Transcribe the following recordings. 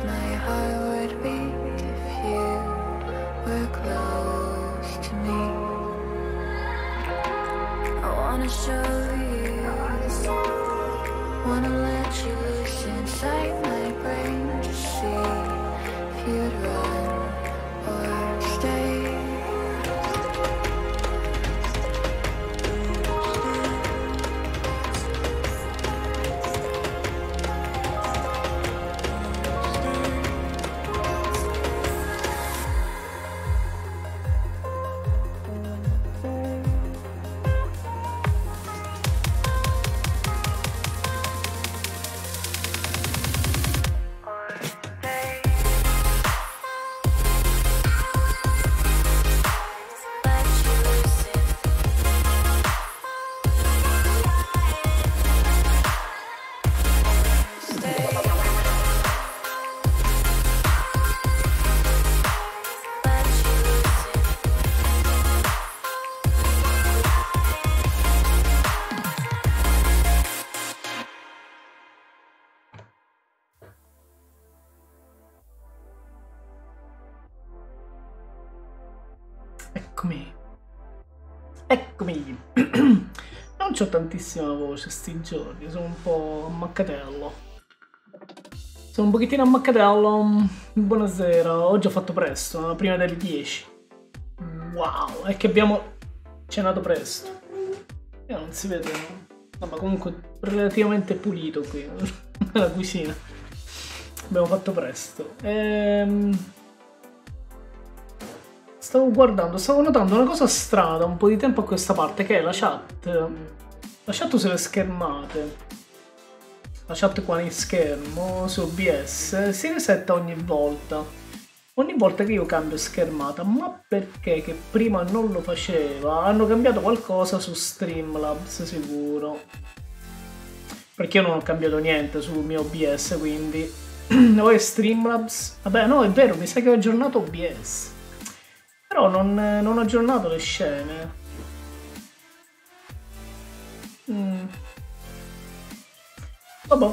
my heart would beat if you were close to me. I wanna show you, wanna let you loose inside my brain to see if you'd run or stay. Eccomi. Eccomi. Non c'ho tantissima voce sti giorni, sono un po' ammaccatello. Sono un pochettino ammaccatello. Buonasera, oggi ho fatto presto, prima delle 10. Wow, è che abbiamo cenato presto. Non si vede, no, ma comunque relativamente pulito qui, la cucina. Abbiamo fatto presto. Stavo notando una cosa strana da un po' di tempo a questa parte, che è la chat. La chat sulle schermate. La chat qua in schermo, su OBS, si resetta ogni volta. Ogni volta che io cambio schermata. Ma perché? Che prima non lo faceva? Hanno cambiato qualcosa su Streamlabs, sicuro. Perché io non ho cambiato niente sul mio OBS, quindi... Poi Streamlabs... Vabbè, no, è vero, mi sa che ho aggiornato OBS. Però non ho aggiornato le scene. Vabbè,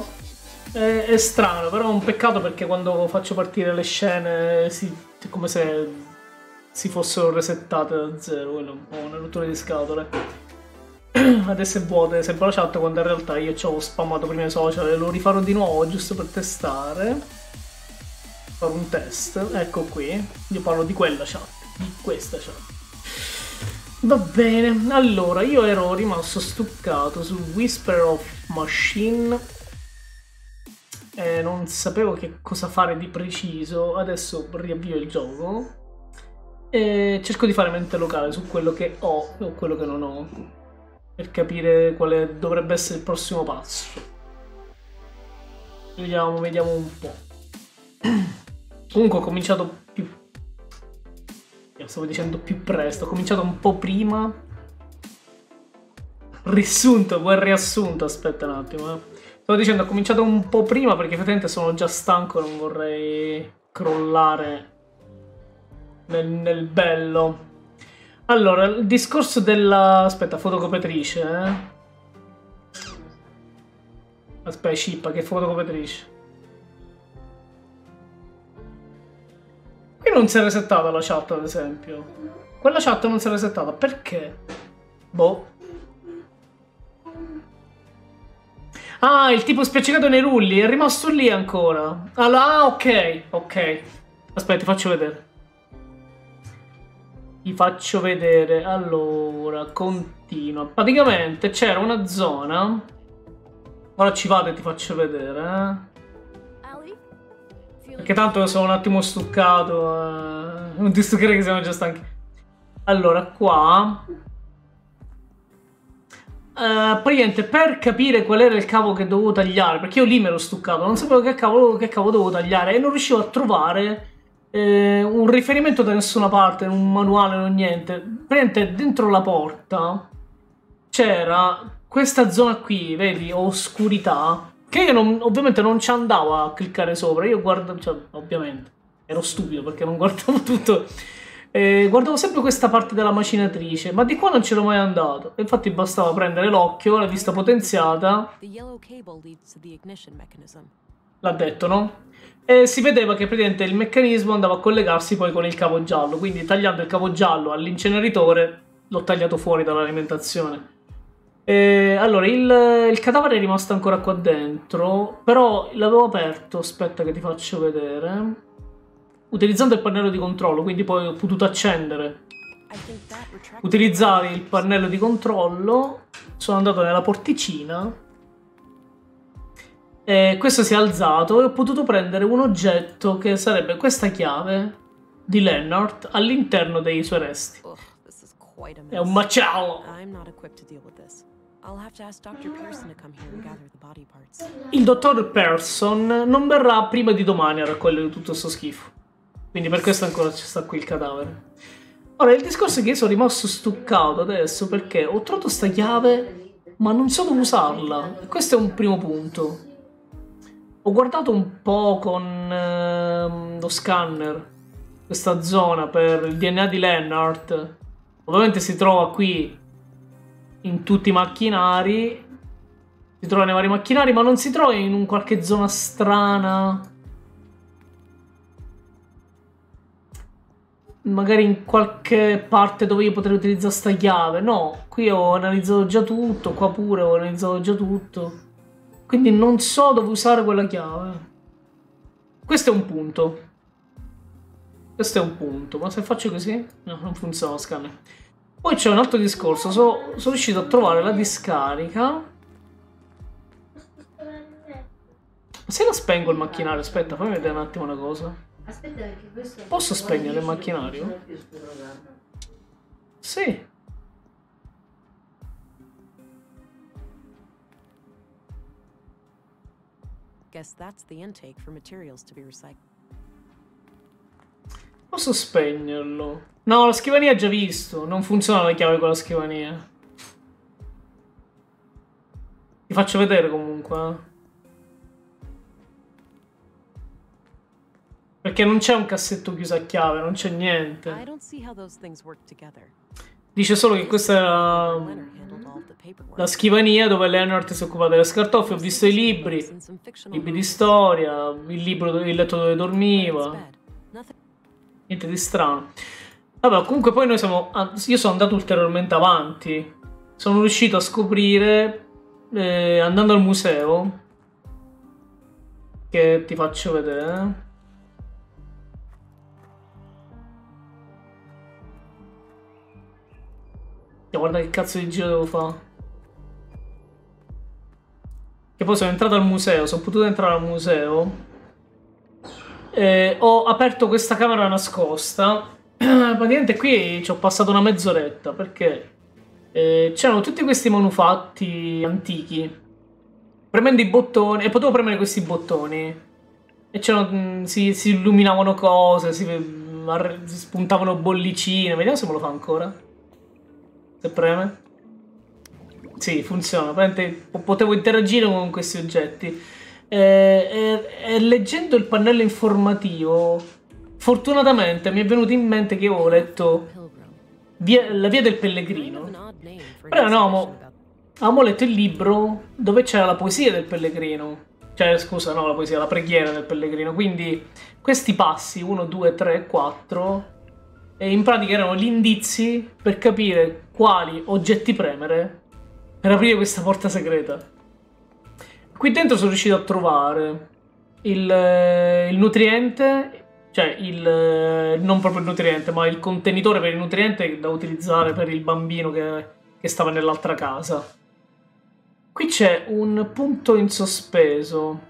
è strano, però è un peccato perché quando faccio partire le scene è come se si fossero resettate da zero. Quello è un po' una rottura di scatole. Adesso è vuota, sembra la chat, quando in realtà io ci ho spammato prima i social e lo rifarò di nuovo giusto per testare. Fare un test. Ecco qui, io parlo di quella chat. Di questa chat. Va bene, allora io ero rimasto stuccato su Whisper of Machine e non sapevo che cosa fare di preciso. Adesso riavvio il gioco e cerco di fare mente locale su quello che ho o quello che non ho, per capire quale dovrebbe essere il prossimo passo. Vediamo un po'. Comunque ho cominciato stavo dicendo più presto, ho cominciato un po' prima. Riassunto, vuoi il riassunto? Aspetta un attimo. Stavo dicendo ho cominciato un po' prima perché effettivamente sono già stanco, non vorrei crollare nel bello. Allora, il discorso della... Aspetta, fotocopiatrice, Aspetta, Scippa, che fotocopiatrice? Qui non si è resettata la chat, ad esempio. Quella chat non si è resettata, perché? Boh. Ah, il tipo spiaccicato nei rulli, è rimasto lì ancora. Ah, ok, ok. Aspetta, ti faccio vedere. Ti faccio vedere. Allora, continua. Praticamente c'era una zona. Ora ci vado e ti faccio vedere, Perché tanto sono un attimo stuccato. Non ti stuccherei che siamo già stanchi. Allora, qua... praticamente per capire qual era il cavo che dovevo tagliare, perché io lì me l'ho stuccato, non sapevo che cavo dovevo tagliare e non riuscivo a trovare un riferimento da nessuna parte, un manuale, non niente. Praticamente dentro la porta c'era questa zona qui, vedi, oscurità, che io ovviamente non ci andavo a cliccare sopra. Io guardo, cioè, ovviamente ero stupido perché non guardavo tutto. Guardavo sempre questa parte della macinatrice, ma di qua non c'ero mai andato. Infatti bastava prendere l'occhio, la vista potenziata. L'ha detto, no? E si vedeva che praticamente il meccanismo andava a collegarsi poi con il cavo giallo, quindi tagliando il cavo giallo all'inceneritore l'ho tagliato fuori dall'alimentazione. Allora, il cadavere è rimasto ancora qua dentro, però l'avevo aperto, aspetta che ti faccio vedere, utilizzando il pannello di controllo, quindi poi ho potuto accendere. Utilizzare il pannello di controllo, sono andato nella porticina, e questo si è alzato e ho potuto prendere un oggetto che sarebbe questa chiave di Leonard all'interno dei suoi resti. È un macello! Il dottor Person non verrà prima di domani a raccogliere tutto questo schifo. Quindi per questo ancora ci sta qui il cadavere. Ora, il discorso è che io sono rimasto stuccato adesso perché ho trovato sta chiave, ma non so dove usarla. E questo è un primo punto. Ho guardato un po' con lo scanner questa zona per il DNA di Leonard. Ovviamente si trova qui in tutti i macchinari, si trova nei vari macchinari, ma non si trova in un qualche zona strana, magari in qualche parte dove io potrei utilizzare sta chiave. No, qui ho analizzato già tutto, qua pure ho analizzato già tutto, quindi non so dove usare quella chiave. Questo è un punto. Questo è un punto, ma se faccio così no, non funziona lo scanner. Poi c'è un altro discorso, sono riuscito a trovare la discarica. Se la spengo il macchinario, aspetta, fammi vedere un attimo una cosa. Aspetta, perché questo Posso spegnere il macchinario? Sì. Guess that's the intake for materials to be recycled. Posso spegnerlo? No, la scrivania già visto. Non funziona la chiave con la scrivania. Ti faccio vedere comunque. Perché non c'è un cassetto chiuso a chiave, non c'è niente. Dice solo che questa era la scrivania dove Leonard si occupa delle scartoffie. Ho visto i libri di storia, il letto dove dormiva. Niente di strano. Vabbè, comunque poi io sono andato ulteriormente avanti. Sono riuscito a scoprire, andando al museo, che ti faccio vedere. Guarda che cazzo di giro devo fare. Che poi sono entrato al museo, sono potuto entrare al museo. Ho aperto questa camera nascosta. Praticamente qui ci ho passato una mezz'oretta perché c'erano tutti questi manufatti antichi. Premendo i bottoni, e potevo premere questi bottoni, e si illuminavano cose, si spuntavano bollicine. Vediamo se me lo fa ancora. Se preme. Sì, funziona. Potevo interagire con questi oggetti. E leggendo il pannello informativo, fortunatamente mi è venuto in mente che io avevo letto la via del pellegrino. Però no, avevamo letto il libro dove c'era la poesia del pellegrino. Cioè, scusa, no, la poesia, la preghiera del pellegrino. Quindi questi passi, 1, 2, 3, 4, in pratica erano gli indizi per capire quali oggetti premere per aprire questa porta segreta. Qui dentro sono riuscito a trovare il nutriente, cioè non proprio il nutriente, ma il contenitore per il nutriente da utilizzare per il bambino che stava nell'altra casa. Qui c'è un punto in sospeso,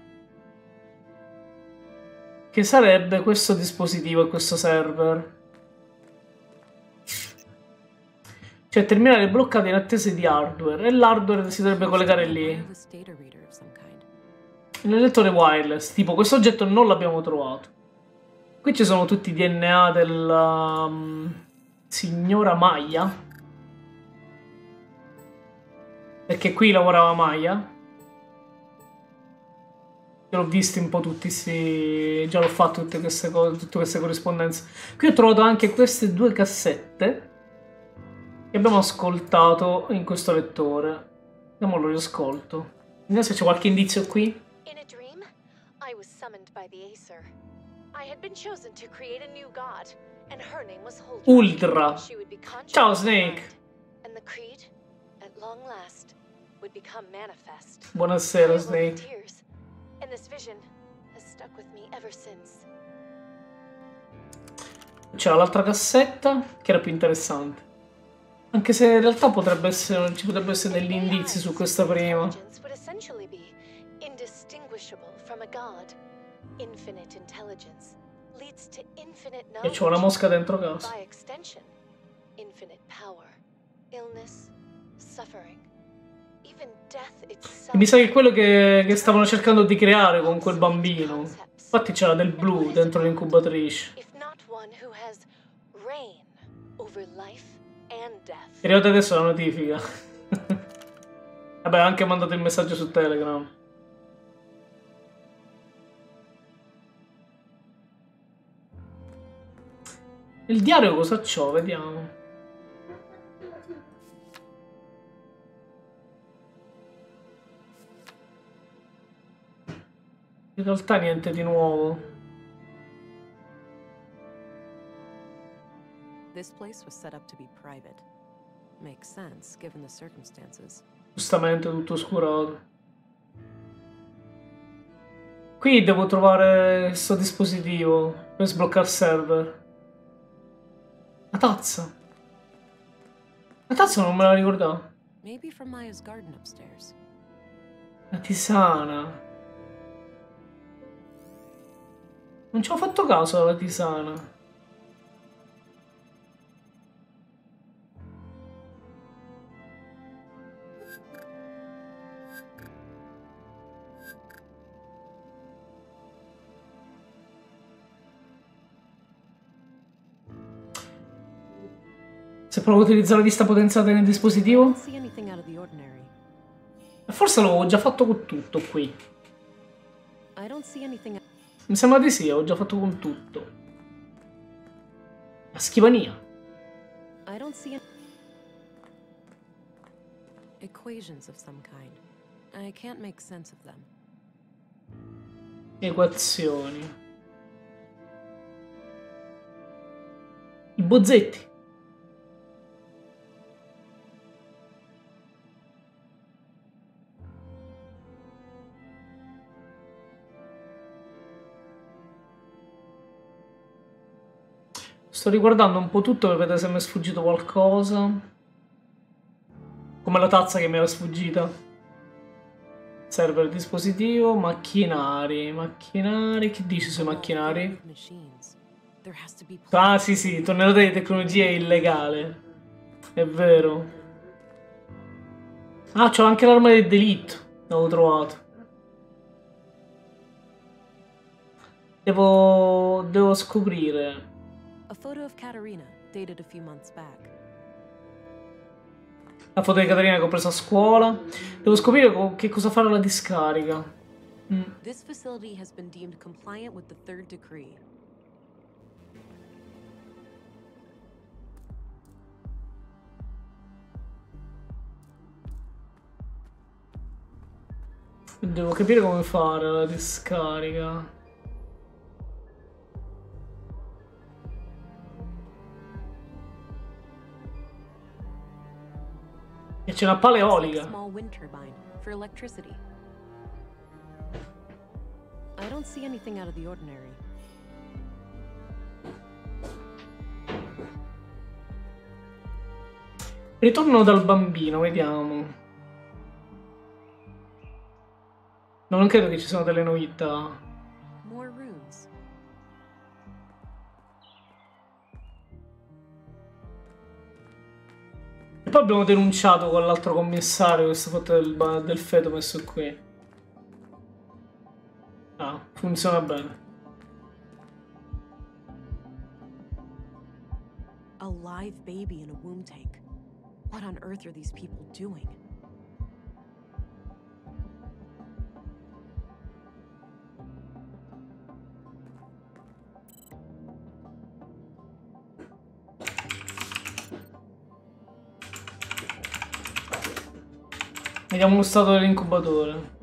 che sarebbe questo dispositivo e questo server. Cioè, terminale bloccato in attesa di hardware, e l'hardware si dovrebbe collegare lì. Nel lettore wireless, tipo, questo oggetto non l'abbiamo trovato. Qui ci sono tutti i DNA della signora Maya. Perché qui lavorava Maya. Io l'ho visto un po' tutti già l'ho fatto tutte queste cose, tutte queste corrispondenze. Qui ho trovato anche queste 2 cassette che abbiamo ascoltato in questo lettore. Andiamo allo riascolto. Vediamo se c'è qualche indizio qui. I was summoned by the Acer. I had been chosen to create a new god, and her name was Ultra. She would be conscious Ciao, of the Snake. mind, and the creed, at long last, would become manifest. Buonasera, I awoke in Snake. tears, and this vision has stuck with me ever since. C'era l'altra cassetta che era più interessante. Anche se in realtà potrebbe essere, ci potrebbero essere degli indizi su questa prima. Intelligence would essentially be indistinguishable from a god. Infinite intelligence leads to infinite E knowledge. c'ho una mosca dentro casa. By extension, infinite power, illness, suffering, even death itself. Mi sa che è quello che stavano cercando di creare con quel bambino. Infatti c'era del blu dentro l'incubatrice. If not one who has reign over life and death. È arrivata adesso la notifica. Vabbè, ho anche mandato il messaggio su Telegram. Il diario cosa c'ho? Vediamo. In realtà niente di nuovo. This place was set up to be private. Makes sense given the circumstances. Giustamente tutto oscurato. Qui devo trovare questo dispositivo per sbloccare il server. La tazza. La tazza non me la ricordavo. Maybe from Maya's garden upstairs. La tisana. Non ci ho fatto caso alla tisana. Se provo a utilizzare la vista potenziata nel dispositivo? Don't see anything out of the ordinary. Forse l'avevo già fatto con tutto qui. I don't see anything. Mi sembra di sì, ho già fatto con tutto. La scrivania. I don't see equations of some kind. I can't make sense of them. Equazioni. I bozzetti. Sto riguardando un po' tutto per vedere se mi è sfuggito qualcosa. Come la tazza che mi era sfuggita. Server dispositivo, macchinari. Macchinari, che dici sui macchinari? Machines. There has to be Ah sì sì, tonnellata di tecnologia è illegale. È vero. Ah, c'ho anche l'arma del delitto. L'avevo trovato. Devo scoprire. a photo of Katarina, dated a few months back. La foto di Katarina che ho preso a scuola. Devo scoprire che cosa fare alla discarica. This facility has been deemed compliant with the third decree. Devo capire come fare la discarica. E c'è una pala eolica. Small wind turbine for electricity. I don't see anything out of the ordinary. Ritorno dal bambino, vediamo. No, non credo che ci siano delle novità. More runes. E poi abbiamo denunciato con l'altro commissario questa foto del feto messo qui. Ah, funziona bene. A live baby in a womb tank. What on earth are these people doing? Vediamo lo stato dell'incubatore.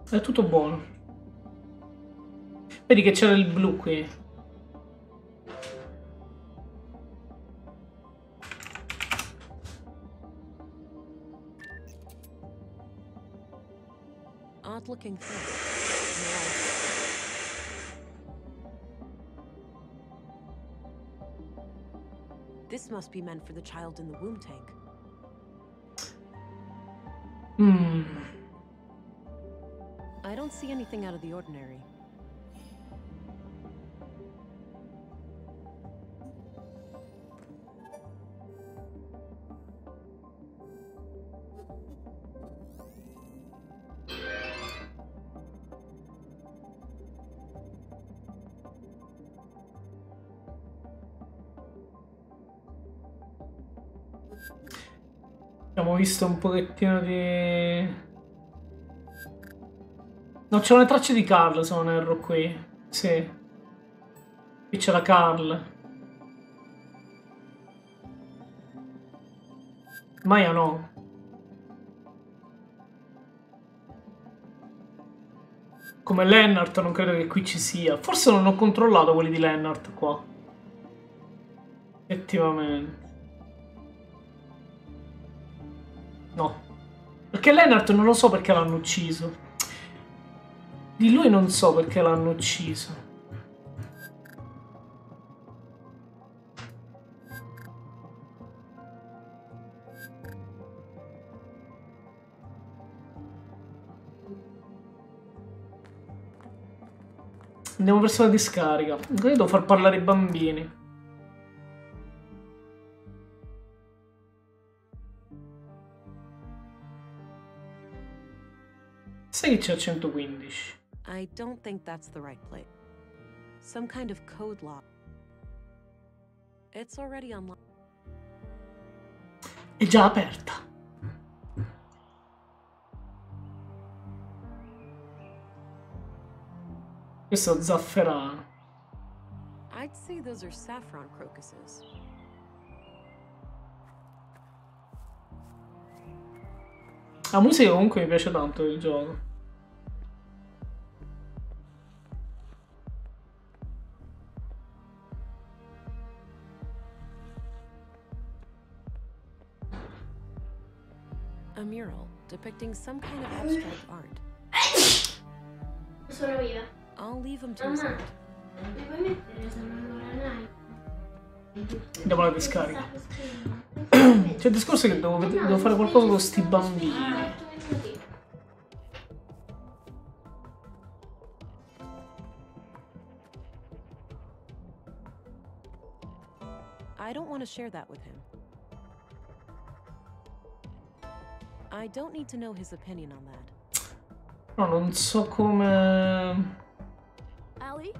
È tutto buono. Vedi che c'era il blu qui. Odd looking thing. This must be meant for the child in the womb tank. I don't see anything out of the ordinary. Abbiamo visto un pochettino di... No, c'è una traccia di Carl, se non erro qui. Sì. Qui c'era Carl. Maya no. Come Lennart non credo che qui ci sia. Forse non ho controllato quelli di Lennart qua. Effettivamente. No. Perché Lennart non lo so perché l'hanno ucciso. Di lui non so perché l'hanno ucciso. Andiamo verso la discarica. Devo far parlare i bambini. Sai che c'è a 115? I don't think that's the right place. Some kind of code lock. It's already unlocked. È già aperta. Questo è zafferano. I'd say those are saffron crocuses. La musica comunque mi piace tanto del gioco. A mural depicting some kind of abstract art. Sono viva. I'll leave him to his Mamma, own. mi puoi mettere se non lo hai? Andiamo alla discarica. C'è il discorso che devo fare qualcosa con sti bambini. I don't want to share that with him. I don't need to know his opinion on that. No, non so come... Allie?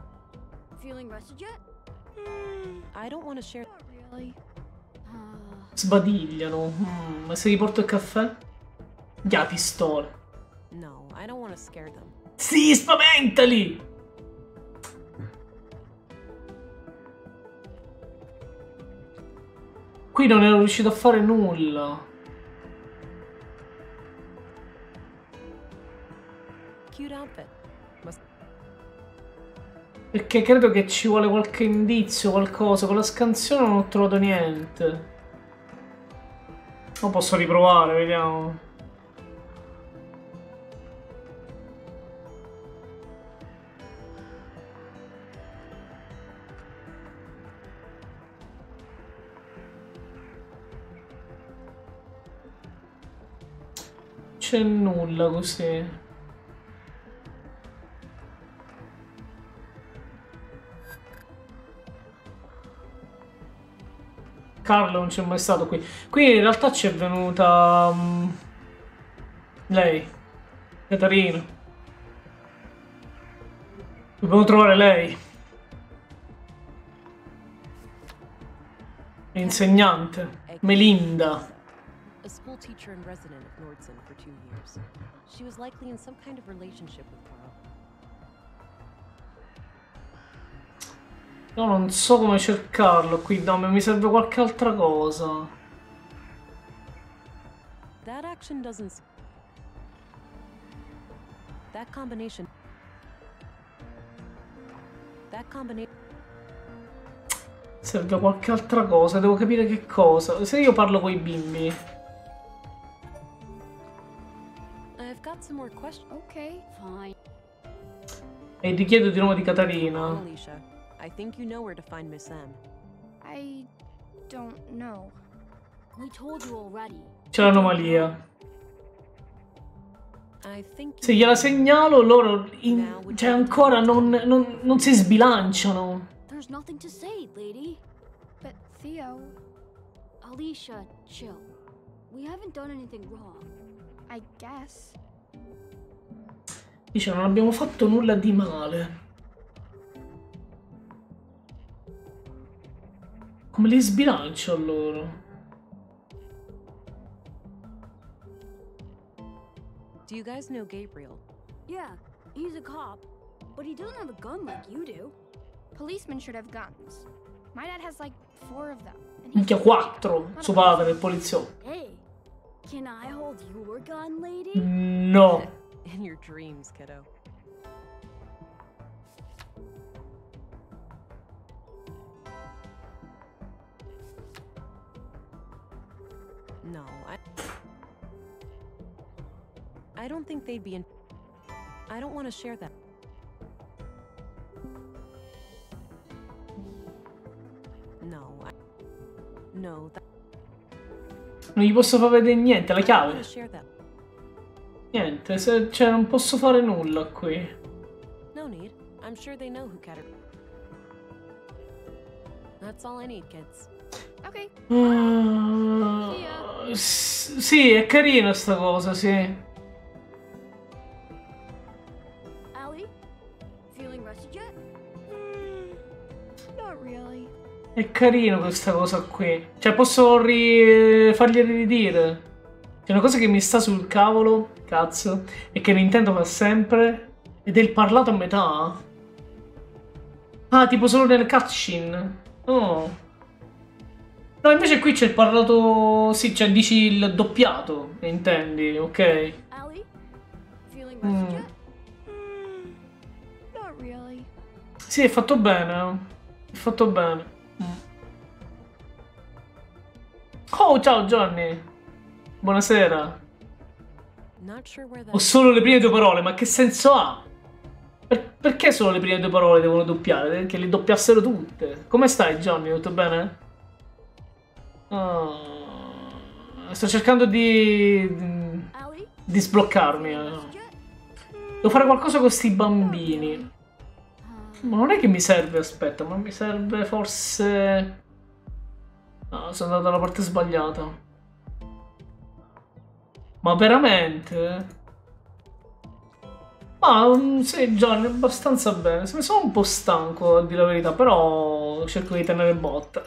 Feeling rested yet? I don't want to share. Not really. Sbadigliano. Ma se gli porto il caffè? Ya, pistola. No, I don't want to scare them. Sì, spaventali! Qui non ero riuscito a fare nulla. Cute outfit. Perché credo che ci vuole qualche indizio, qualcosa. Con la scansione non ho trovato niente. Ma posso riprovare, vediamo. C'è nulla così. Carlo non c'è mai stato qui. Qui in realtà ci è venuta lei, Katarina. Dobbiamo trovare lei. L'insegnante, Melinda. A school teacher and resident of Nordson for 2 years. She was likely in some kind of relationship with Carl. Io non so come cercarlo qui, no, ma mi serve qualche altra cosa. That That combination. Serve qualche altra cosa, devo capire che cosa. Se io parlo con i bimbi. I've got some more questions. Okay, fine. E richiedo di nuovo di Katarina. Alicia, I think you know where to find Miss M. I don't know. We told you already. C'è l'anomalia. I think Se gliela segnalo, loro cioè ancora non si sbilanciano. There's nothing to say, lady. But Theo, Alicia, chill. We haven't done anything wrong. I guess. Dice, non abbiamo fatto nulla di male. Come li sbilancio loro? Do you guys know Gabriel? Yeah, he's a cop, but he doesn't have a gun like you do. Policemen should have guns. My dad has like 4 of them. And Minchia, 4 suo padre, il poliziotto. Hey, can I hold your gun, lady? No. In your dreams, kiddo. No, I don't think they'd be in. I don't want to share that. No, Non gli posso far vedere niente, la I don't want chiave. to share that. Niente, cioè non posso fare nulla qui. No need. I'm sure they know who Katarina. That's all I need, kids. Okay. Sì, è carina sta cosa, sì. Allie, feeling rested yet? Not really. È carino questa cosa qui. Cioè posso farglieli ridire. C'è una cosa che mi sta sul cavolo, cazzo, e che Nintendo fa sempre, ed è il parlato a metà. Ah, tipo solo nelle cutscene. Oh. No, invece qui c'è il parlato... Sì, cioè dici il doppiato, intendi, ok. Allie, feeling rested yet? Not really. Sì, è fatto bene. È fatto bene. Oh, ciao Johnny. Buonasera. Not sure where that. Ho solo le prime 2 parole, ma che senso ha? Perché solo le prime 2 parole devono doppiare? Che le doppiassero tutte. Come stai, Johnny? Tutto bene? Sto cercando di Allie, sbloccarmi. rested yet? Devo fare qualcosa con questi bambini. Ma non è che mi serve, aspetta, ma mi serve forse... No, sono andato dalla parte sbagliata. Ma veramente? Ma sì, Johnny, abbastanza bene. Sono un po' stanco, a dire la verità, però cerco di tenere botta.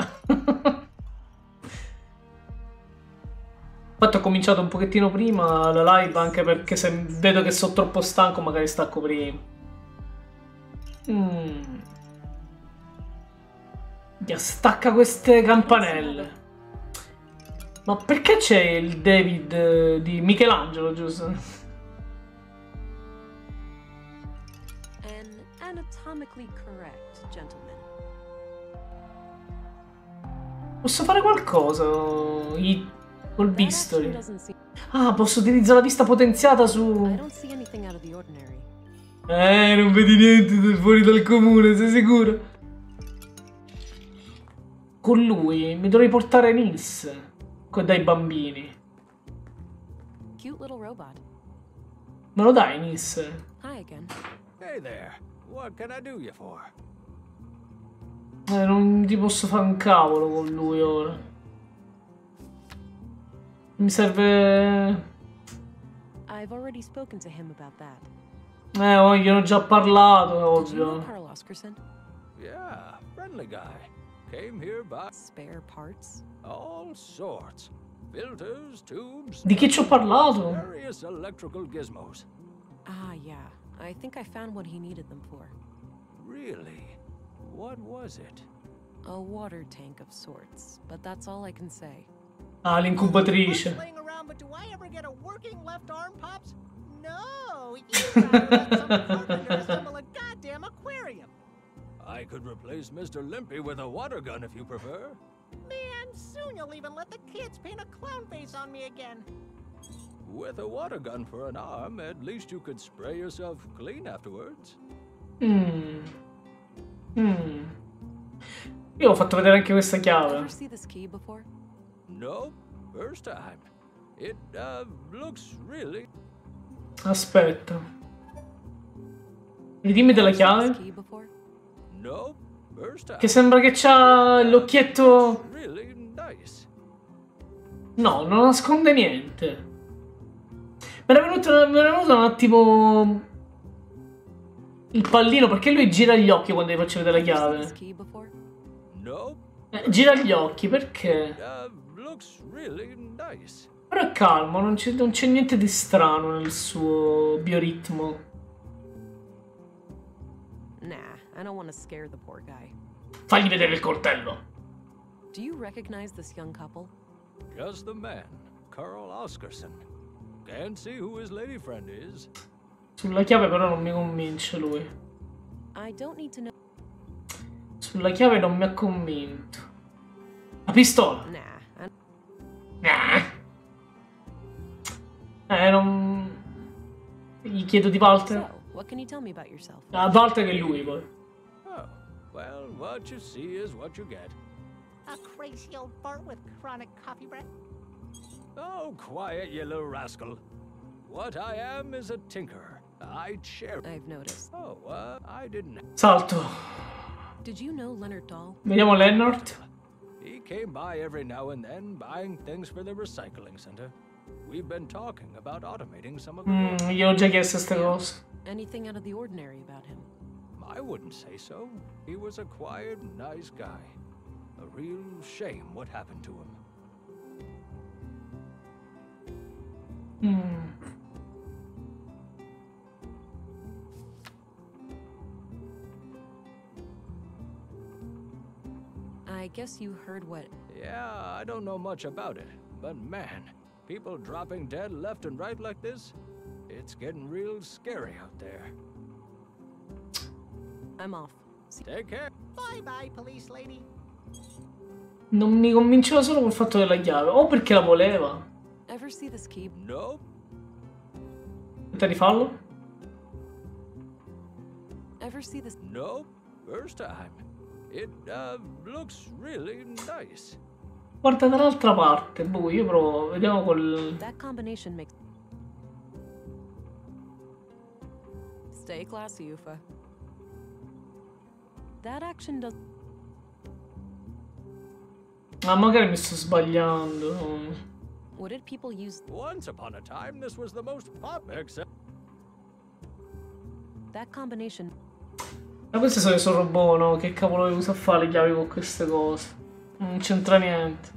Infatti ho cominciato un pochettino prima la live, anche perché se vedo che sono troppo stanco magari stacco prima. Stacca queste campanelle. Ma perché c'è il David di Michelangelo, giusto? An anatomically correct gentleman. Posso fare qualcosa col That bisturi? actually doesn't seem. Ah, posso utilizzare la vista potenziata I su... don't see anything out of the ordinary. Non vedi niente fuori dal comune, sei sicuro? Con lui mi dovrei portare Nils dai bambini. Cute little robot. Me lo dai, Nils? Hi again. Hey there. What can I do you for? Non ti posso fare un cavolo con lui ora. Mi serve... I've already spoken to him about that. Oh, gliene ho già parlato, è Did you know ovvio. Carl Oscarson? Yeah, friendly guy. Came here by Spare parts? all sorts. Filters, tubes, Di chi ci ho parlato? various electrical gizmos. Ah, yeah. I think I found what he needed them for. Really? What was it? A water tank of sorts, but that's all I can say. Ah, l'incubatrice. Laying around, but do I ever get a working left arm, Pops? No, you gotta let some carpenter assemble a goddamn aquarium. I could replace Mr. Limpy with a water gun if you prefer. Man, soon you'll even let the kids paint a clown face on me again. With a water gun for an arm, at least you could spray yourself clean afterwards. Io ho fatto vedere anche questa chiave. Ever see this key before? Nope, first time. It, looks really... Aspetta. Ridimmi della chiave. Key before? Nope, first time. Che sembra che c'ha l'occhietto... Really nice. No, non nasconde niente. Mi era venuto un attimo... il pallino, perché lui gira gli occhi quando gli faccio vedere la chiave. Nope. Gira gli occhi, perché? Looks really nice. Però è calmo, non c'è niente di strano nel suo bioritmo. Nah, I don't want to scare the poor guy. Fagli vedere il coltello. Do you recognize this young couple? Just the man, Carl Oscarson. Can't see who his lady friend is. Sulla chiave però non mi convince lui. I don't need to know. Sulla chiave non mi ha convinto. La pistola. Non... Gli chiedo di Walter. So, what can you tell me about yourself? Ah, Walter che è lui poi. Oh, well, what you see is what you get. A crazy old fart with chronic coffee breath. Oh, quiet, you little rascal. What I am is a tinkerer. I've noticed. Oh, I didn't... Salto. Did you know Leonard Dahl? Vediamo Leonard. He came by every now and then buying things for the recycling center. We've been talking about automating some of the... Io ho già chiesto queste cose. Anything out of the ordinary about him? I wouldn't say so. He was a quiet, nice guy. A real shame what happened to him. I guess you heard what... Yeah, I don't know much about it, but man, people dropping dead left and right like this, it's getting real scary out there. I'm off. Take care. Bye bye, police lady. Non mi convinceva solo col fatto della chiave. O perché la voleva. Ever see this key? Nope. Aspetta di farlo. Ever see this? Nope. First time. It, looks really nice. Guarda dall'altra parte. Boh, io provo. Vediamo col... That combination makes... Stay classy, Ufa. That action does... Ah, magari mi sto sbagliando. What did people use? Once upon a time, this was the most except... That combination... Ma questi sono i suoi robot, no? Che cavolo usa a fare le chiavi con queste cose? Non c'entra niente.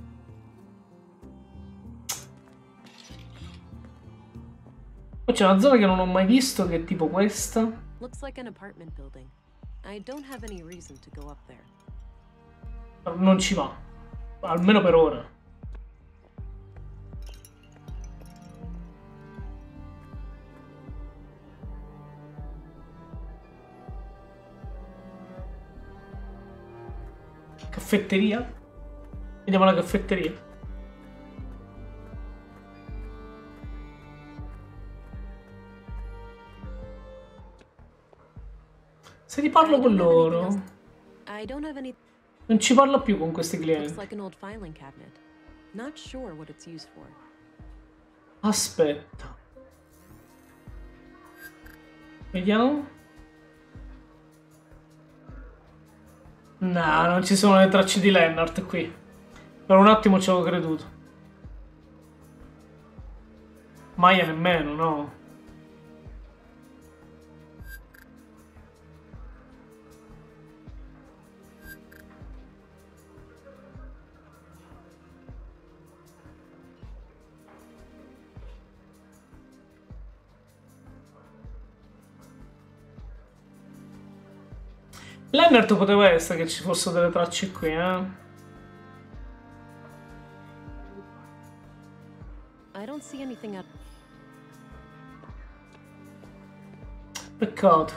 Poi c'è una zona che non ho mai visto, che è tipo questa. Looks like an apartment building. I don't have any reason to go up there. Non ci va. Almeno per ora. Caffetteria? Vediamo la caffetteria. Se ti parlo con loro, I don't have any... non ci parlo più con questi clienti. Looks like an old filing cabinet. Not sure what it's used for. Aspetta. Vediamo. No, non ci sono le tracce di Lennart qui. Per un attimo ci avevo creduto. Maya nemmeno, no. Lennart poteva essere che ci fossero delle tracce qui, eh. I don't see anything out... Peccato.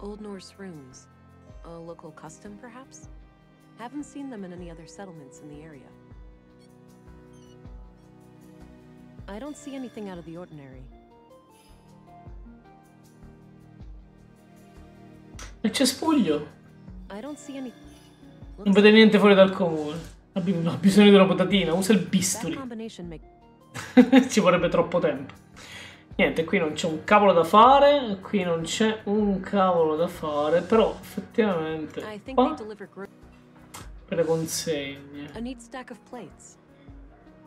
Old Norse runes. A local custom, perhaps? Haven't seen them in any other settlements in the area. I don't see anything out of the ordinary. Il cespuglio? I don't see any. Non vede niente fuori dal comune. Ha bisogno di una potatina, usa il That bisturi. combination makes. Ci vorrebbe troppo tempo. Niente, qui non c'è un cavolo da fare. Qui non c'è un cavolo da fare. Però effettivamente I think qua, they deliver per le consegne. a neat stack of plates.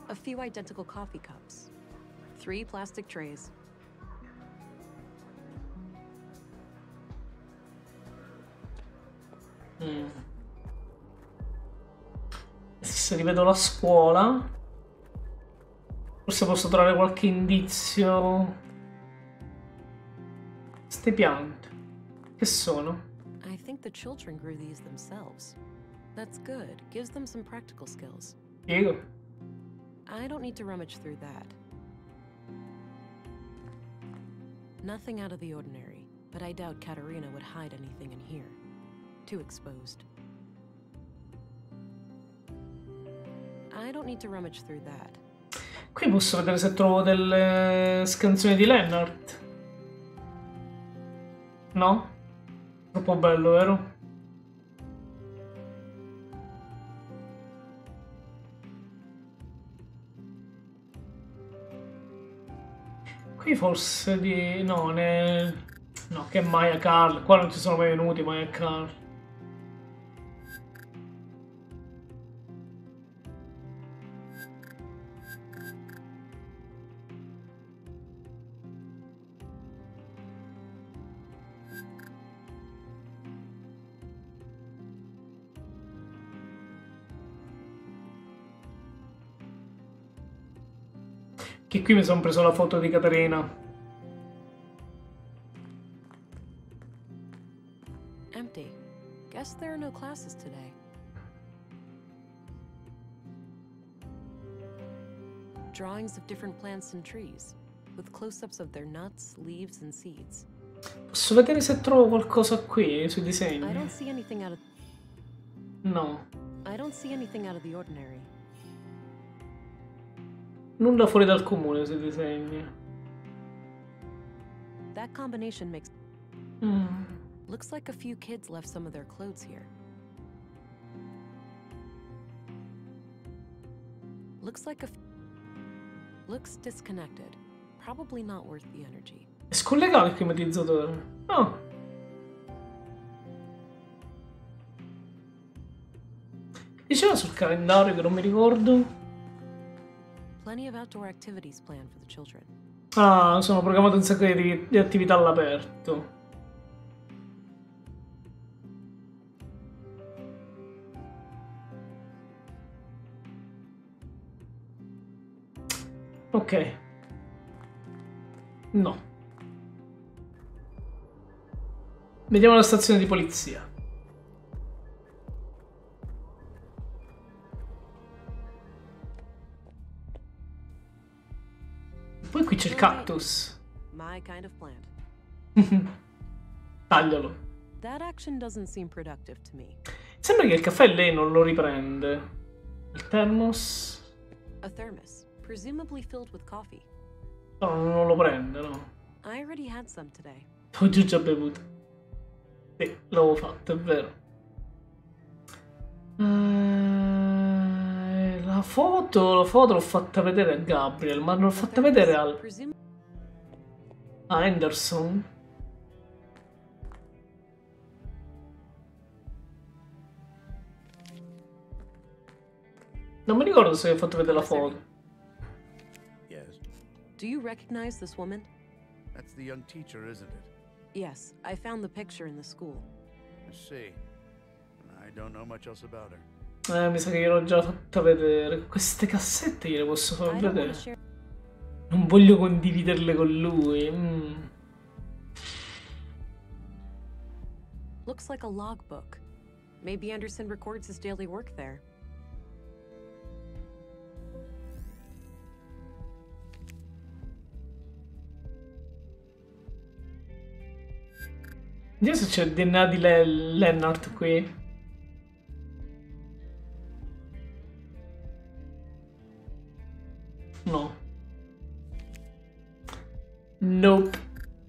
A few identical coffee cups. 3 plastic trays. Se rivedo la scuola, forse posso trovare qualche indizio. Ste piante, che sono? I think the children grew these themselves. That's good. Gives them some practical skills. Figo. I don't need to rummage through that. Nothing out of the ordinary, but I doubt Katarina would hide anything in here. Too exposed. I don't need to rummage through that. Qui posso vedere se trovo delle scansioni di Lennart. No? Troppo bello, vero? Qui forse di... no, no, che Maya Carl. Qua non ci sono mai venuti Maya Carl. Che qui mi sono preso la foto di Katarina. Empty. Guess there are no classes today. Drawings of different plants and trees, with close-ups of their nuts, leaves, and seeds. Posso vedere se trovo qualcosa qui sui I disegni? don't see anything out of. No. I don't see anything out of the ordinary. Nulla fuori dal comune sui disegni. That combination makes. Looks like a few kids left some of their clothes here. Looks like looks disconnected. Probably not worth the energy. È scollegato il climatizzatore. Oh. Diceva sul calendario che non mi ricordo. Plenty of outdoor activities planned for the children. Ah, sono programmate un sacco di attività all'aperto. Ok. No. Vediamo la stazione di polizia. Poi qui c'è il cactus. My kind of plant. Taglialo. That action doesn't seem productive to me. Sembra che il caffè lei non lo riprende. Il thermos. A thermos, presumably filled with coffee. No, non lo prende, no. I already had some today. Ho già bevuto. Sì, l'avevo fatto, è vero. La foto l'ho fatta vedere a Gabriel, ma non l'ho fatta vedere a Anderson. Non mi ricordo se ho fatto vedere la foto. Yes, Do you recognize this woman? that's the young teacher, isn't it? Yes, I found the picture in the school. I see. I don't know much else about her. Mi sa che gliel'ho già fatta vedere. Queste cassette gliele posso far I don't want vedere. to share. Non voglio condividerle con lui. Looks like a logbook. Maybe Anderson records his daily work there. Vediamo se c'è il DNA di Lennart qui. No. Nope.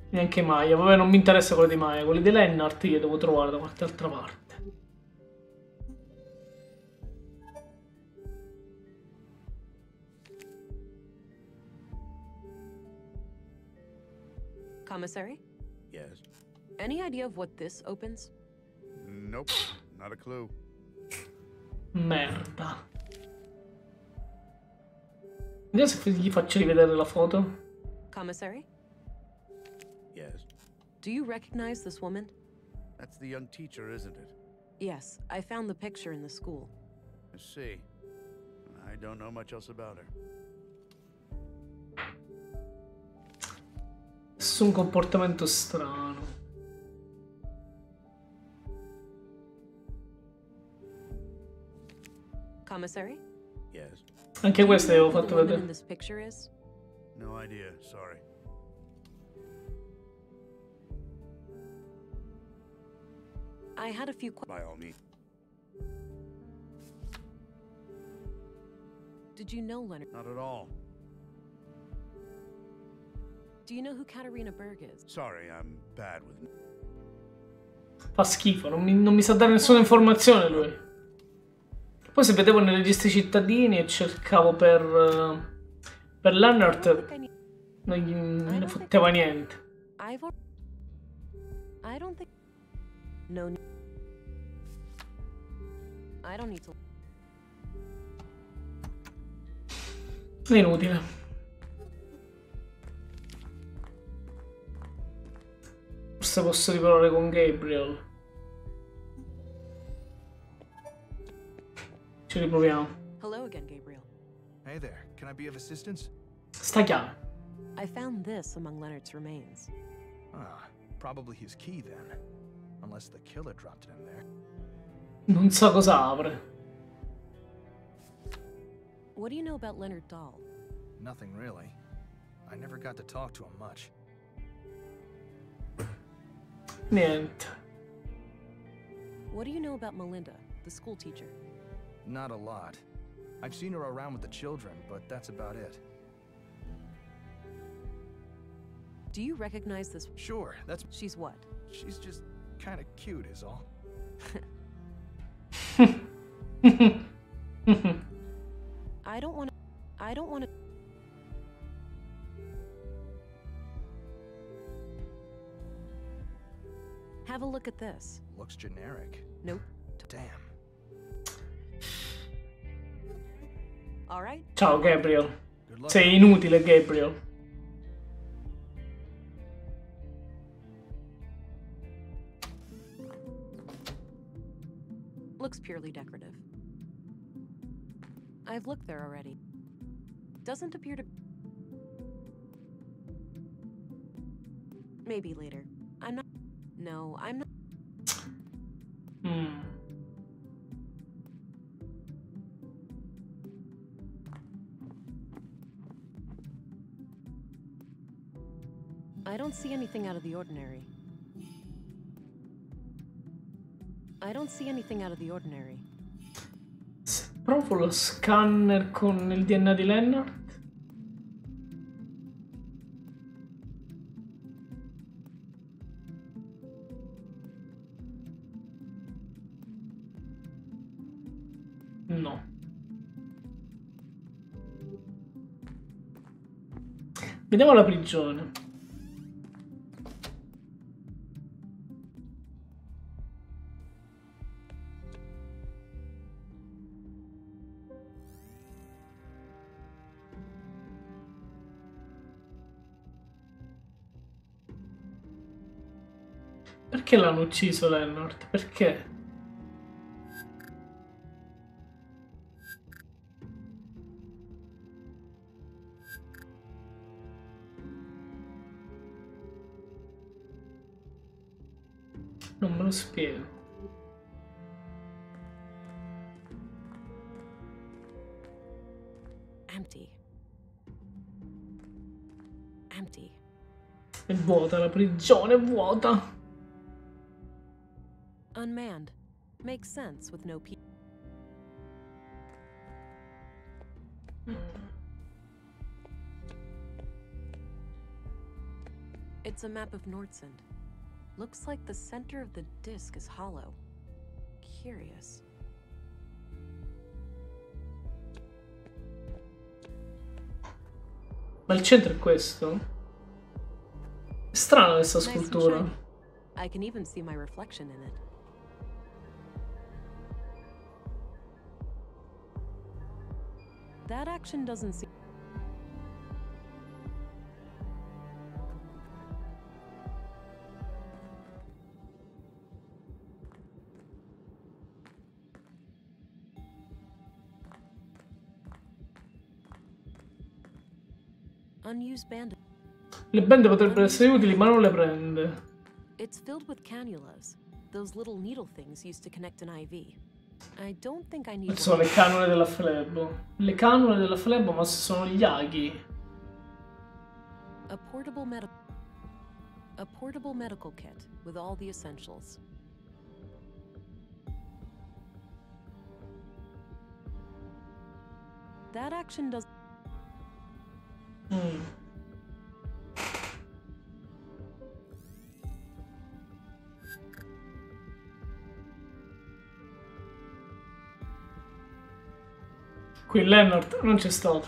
Neanche Maya. Vabbè, non mi interessa quello di Maya. Quelli di Lennart io devo trovare da qualche altra parte. Commissary? Yes. Any idea of what this opens? Nope. Not a clue. Merda. Vediamo se gli faccio rivedere la foto. Commissary? Yes. Do you recognize this woman? That's the young teacher, isn't it? Yes, I found the picture in the school. I see. I don't know much else about her. Nessun comportamento strano. Commissary? Yes. Anche queste avevo Who the fatto woman in vedere. this picture is? No idea. Sorry. I had a few questions. By all means. Did you know Leonard? Not at all. Do you know who Katarina Berg is? Sorry, I'm bad with... Fa schifo, non mi sa dare nessuna informazione lui. Poi se vedevo nei registri cittadini e cercavo per Lennart, non ne fotteva niente. I don't think. No. I don't need to. È inutile. Forse posso riparare con Gabriel. Ci riproviamo. Hello again, Gabriel. Hey there, can I be of assistance? Sta chiaro. I found this among Leonard's remains. Ah, probably his key then. Unless the killer dropped it in there. Non so cosa apre. What do you know about Leonard Dahl? Nothing really. I never got to talk to him much. Niente. What do you know about Melinda, the school teacher? Not a lot. I've seen her around with the children, but that's about it. Do you recognize this? Sure, that's... She's what? She's just kind of cute is all. I don't want to... Have a look at this. Looks generic. Nope. Damn. All right. Ciao Gabriel. Good luck. Sei inutile Gabriel. Looks purely decorative. I've looked there already. Doesn't appear to... Maybe later. I'm not... No, I'm not... I don't see anything out of the ordinary. I don't see anything out of the ordinary. Provo lo scanner con il DNA di Lennart. No. Vediamo la prigione. Perché l'hanno ucciso Lennart? Perché? Non me lo spiego. Empty. Empty. È vuota la prigione, è vuota. Unmanned. Makes sense with no people. It's a map of Nordsund. Looks like the center of the disk is hollow. Curious. Ma il centro è questo? È strana questa Nice and scultura. shiny. I can even see my reflection in it. That action doesn't seem... Unused bandage. Le bende potrebbero essere utili, ma non le prende. It's filled with cannulas. Those little needle things used to connect an IV. I don't think I need Non sono le canule della flebo. Le canule della flebo, ma sono gli aghi. A portable medical kit with all the essentials. That action does... Qui Leonard non c'è stato.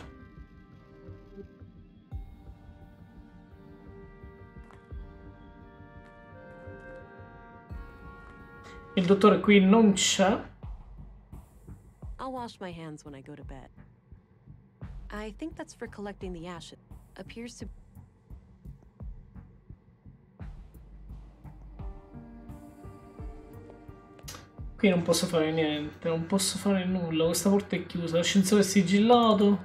Il dottore qui non c'è. I'll wash my hands when I go to bed. I think that's for collecting the ashes. Appears to... Qui non posso fare niente, non posso fare nulla. Questa porta è chiusa, l'ascensore è sigillato.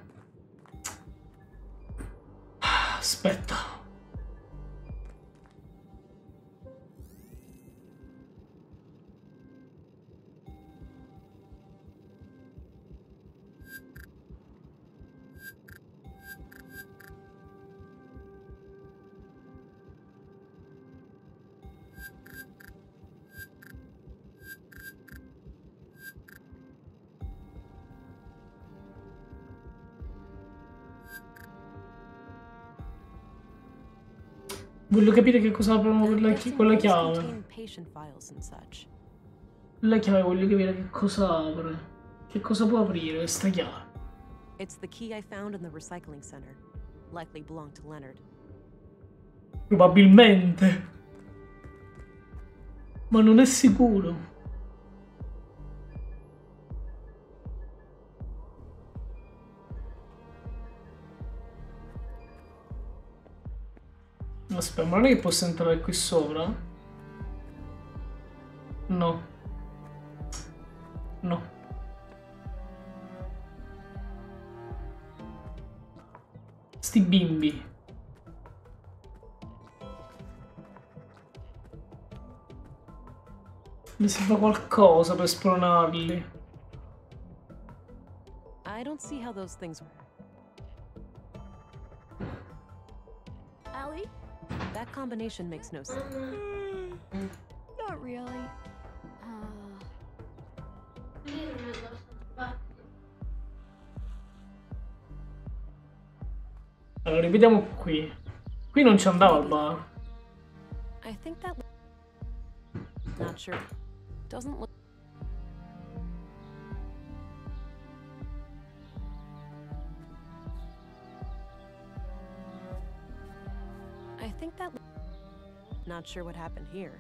Aspetta. Voglio capire che cosa aprono con la chiave. La chiave, voglio capire che cosa apre. Che cosa può aprire questa chiave. It's the key I found in the recycling center. Likely belonged to Leonard. Probabilmente. Ma non è sicuro. Aspetta, ma non è che posso entrare qui sopra? No. No. Sti bimbi. Mi serve qualcosa per spronarli. I don't see how those things... Allie? That combination makes no sense. Not really. Allora, rivediamo qui. Qui non ci andava al bar. I think that... Not sure. Doesn't look... I think that... Not sure what happened here.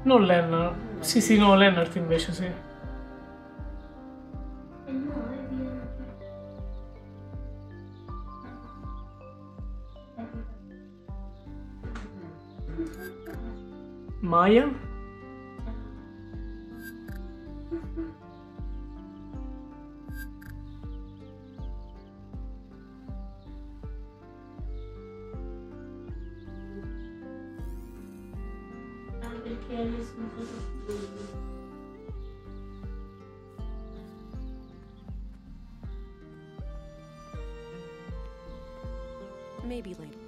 Non Lennart. Sì, sì, no, Lennart invece sì. Maya? Maybe later.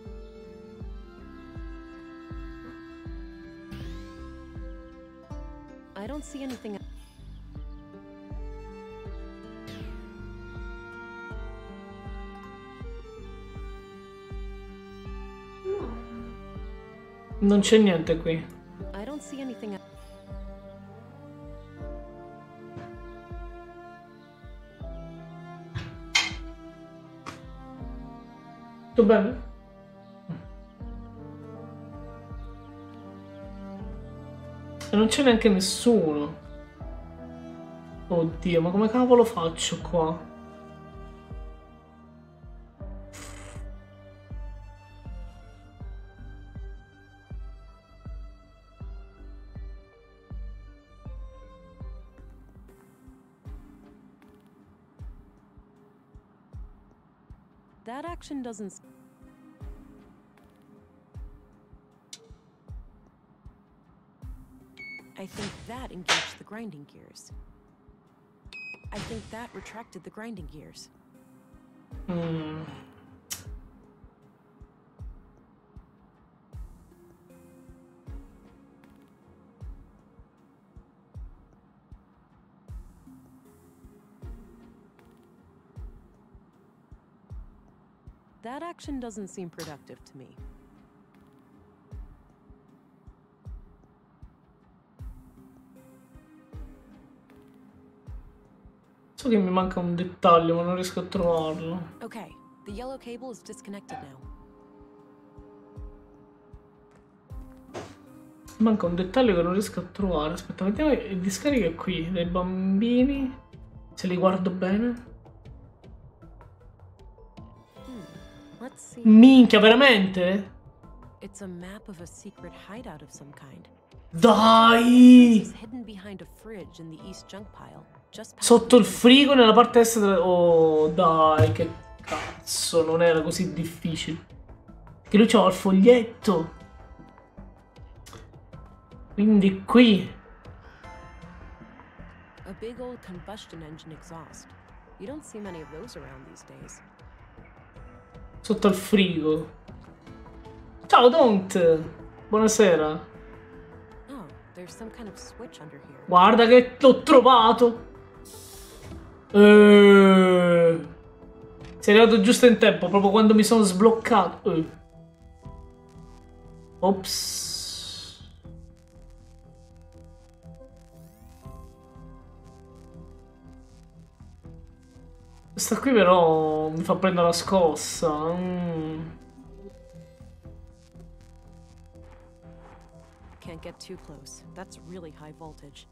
I don't see anything. Non c'è niente qui. I don't see anything. Tutto bene? E non c'è neanche nessuno. Oddio, ma come cavolo faccio qua? That action doesn't. I think that engaged the grinding gears. I think that retracted the grinding gears. That action doesn't seem productive to me. So che mi manca un dettaglio, ma non riesco a trovarlo. Okay, the yellow cable is disconnected now. Manca un dettaglio che non riesco a trovare. Aspetta, vediamo il discarica è qui, dei bambini. Se li guardo bene. Let's see. Minchia, veramente? It's a map of a secret hideout of some kind. Dai! It's hidden behind a fridge in the east junk pile. Just Sotto il frigo nella parte est della... Oh, dai, che cazzo, non era così difficile. Che lui c'ha il foglietto. Quindi qui. A big old combustion engine exhaust. You don't see many of those around these days. Sotto al frigo. Ciao, Don't. Buonasera. Oh, there's some kind of switch under here. Guarda che l'ho trovato. Sei arrivato giusto in tempo, proprio quando mi sono sbloccato. Ops. Questa qui però mi fa prendere la scossa. Can't get too close. That's really high voltage.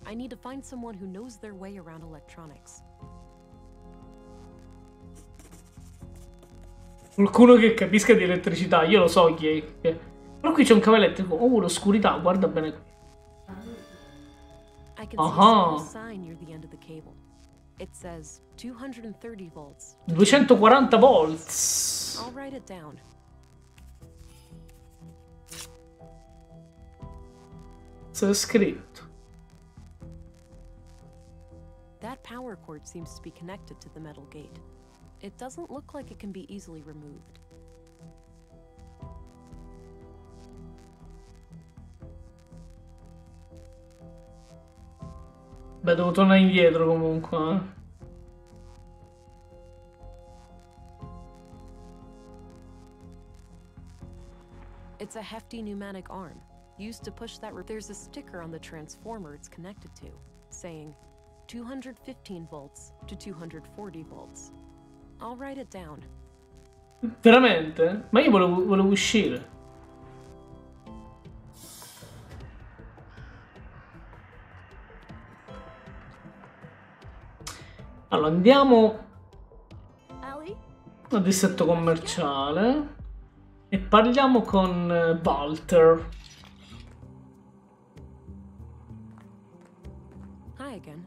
I need to find someone who knows their way around electronics. Qualcuno che capisca di elettricità, io lo so chi è. Però qui c'è un cavo elettrico. Oh, l'oscurità, guarda bene qui. I can see a small sign near the end of the cable. It says 230 volts. 240 volts. I'll write it down. C'è scritto. That power cord seems to be connected to the metal gate. It doesn't look like it can be easily removed. Beh, devo tornare indietro comunque, It's a hefty pneumatic arm, used to push that. There's a sticker on the transformer it's connected to, saying 215 volts to 240 volts. I'll write it down. Veramente? Ma io volevo uscire. Allora andiamo al distretto commerciale e parliamo con Walter. Hi again.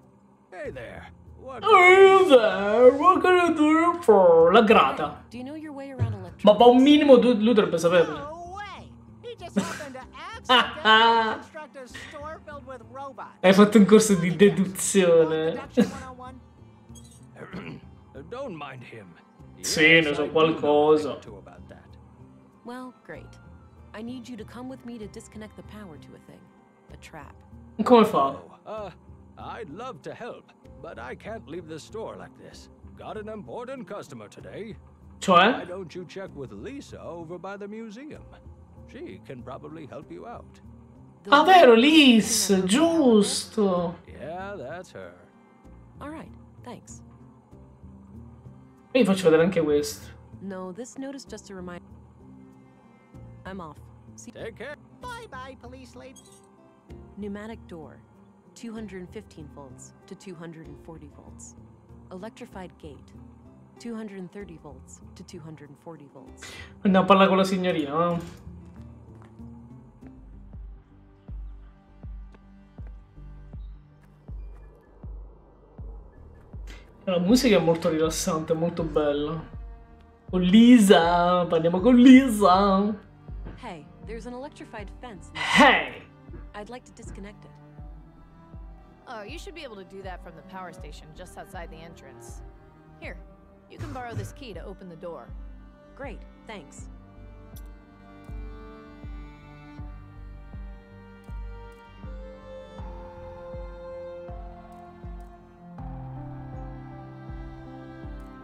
Hey there. Hey there, what can I do you for? La grata. Do you know your way around electronics? Ma un minimo lui dovrebbe saperlo. No way! He just happened to accidentally construct a store filled with robots. Hai fatto un corso di deduzione. Don't mind him. Sì, ne so qualcosa. Well, great. I need you to come with me to disconnect the power to a thing. A trap. Come fa? I'd love to help, but I can't leave the store like this. Got an important customer today. Cioè? Why don't you check with Lisa over by the museum? She can probably help you out. Ah, vero, Liz, giusto. Yeah, that's her. All right, thanks. E vi faccio vedere anche questo. No, this note is just a reminder. I'm off. See. Take care. Bye-bye, police lady. Pneumatic door, 215 volts to 240 volts. Electrified gate, 230 volts to 240 volts. Andiamo a parlare con la signorina, no? La musica è molto rilassante, molto bella. Con Lisa, parliamo con Lisa. Hey, there's an electrified fence. Hey! I'd like to disconnect it. Oh, you should be able to do that from the power station just outside the entrance. Here, you can borrow this key to open the door. Great, thanks.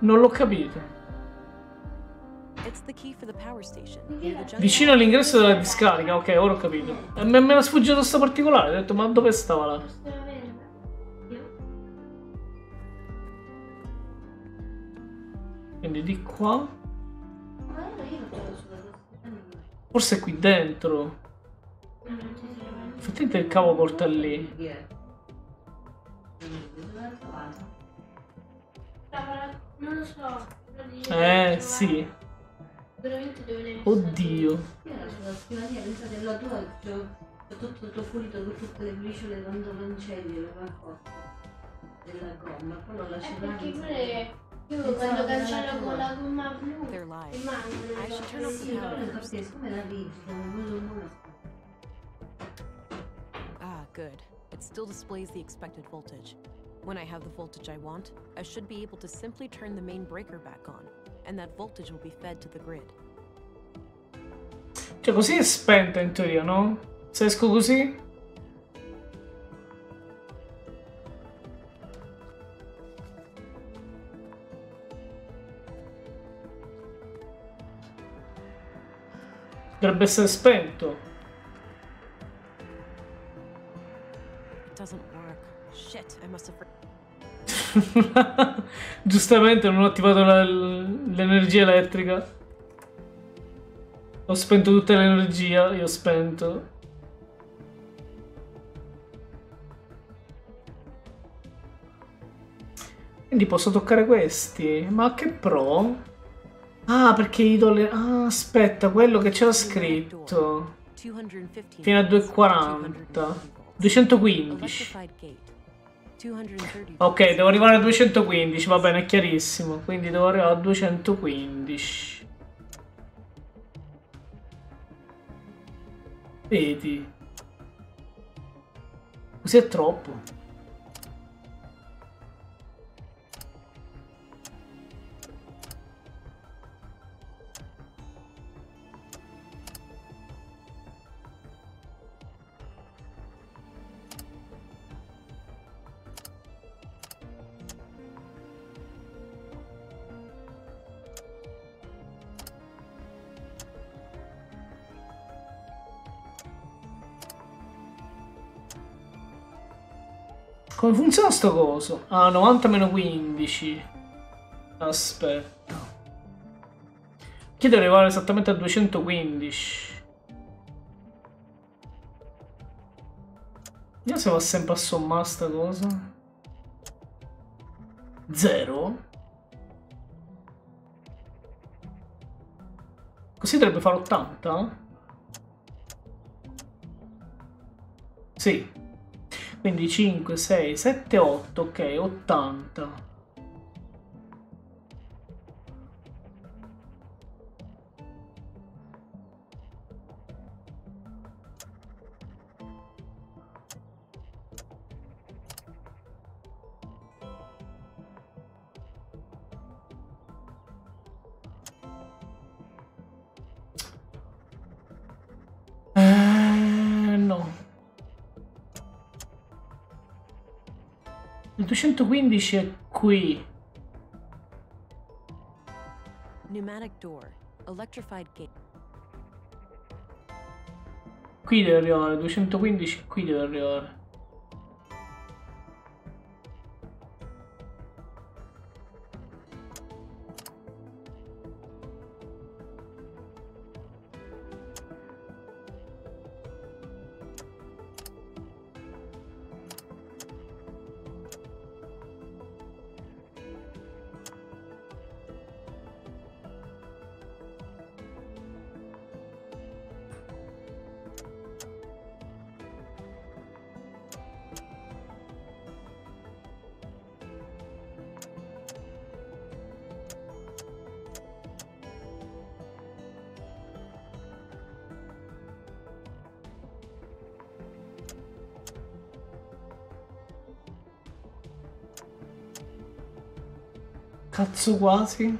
Non l'ho capito. It's the key for the power station. Near the junction. Vicino all'ingresso della discarica, ok, ora ho capito. E me era sfuggito questo particolare, ho detto ma dove stava là? Quindi di qua. Forse è qui dentro. Effettivamente il cavo porta lì. Non lo so. Sì. Veramente dove Oddio. Io ero sulla scrivania, pensate, la tua c'ho tutto pulito con tutte le briciole quando cancelli le qualcosa della gomma, poi non la Perché pure io quando cancello con la gomma blu They're live. rimangono I should turn off the sì, però power. infatti siccome la rigido, non Ah, good. It still displays the expected voltage. When I have the voltage I want, I should be able to simply turn the main breaker back on, and that voltage will be fed to the grid. Cioè così è spenta in teoria, no? Se esco così? Dovrebbe essere spento. It doesn't work. Shit, I must have. Giustamente non ho attivato l'energia elettrica. Ho spento tutta l'energia, io ho spento. Quindi posso toccare questi? Ma che pro? Ah, perché gli do le... Ah, aspetta, quello che c'era scritto. Fino a 240. 215. Ok, devo arrivare a 215, va bene, è chiarissimo. Quindi devo arrivare a 215. Vedi? Così è troppo. Come funziona sto coso? Ah, 90 meno 15. Aspetta. Chi deve arrivare esattamente a 215? Vediamo se va sempre a sommare sta cosa. 0? Così dovrebbe fare 80? Sì. Quindi 5, 6, 7, 8, ok, 80. Il 215 è qui. Pneumatic door. Electrified gate. Qui deve arrivare, 215 qui deve arrivare. Cazzo quasi.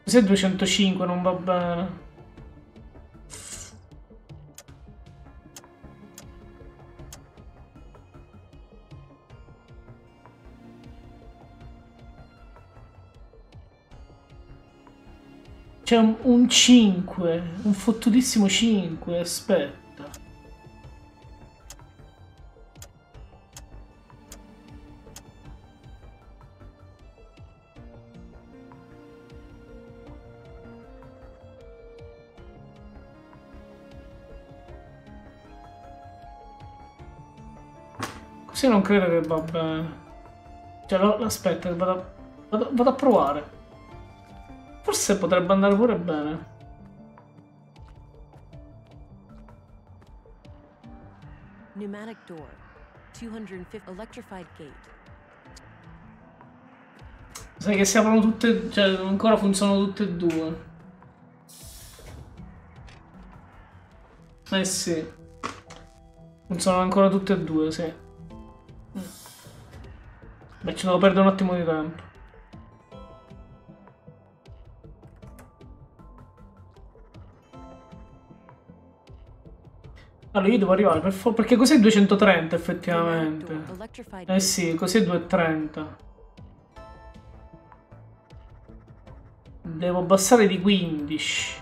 Cos'è 205? Non va bene. C'è un 5, un fottutissimo 5, aspetta. Così non credo che va bene. Cioè, aspetta, vado a provare. Forse potrebbe andare pure bene. Pneumatic door. 250 electrified gate. Sai che si aprono tutte, cioè ancora funzionano tutte e due. Eh sì. Funzionano ancora tutte e due, sì. Beh, ci devo perdere un attimo di tempo. Allora io devo arrivare per forza, perché cos'è 230 effettivamente? Eh sì, cos'è 230. Devo abbassare di 15.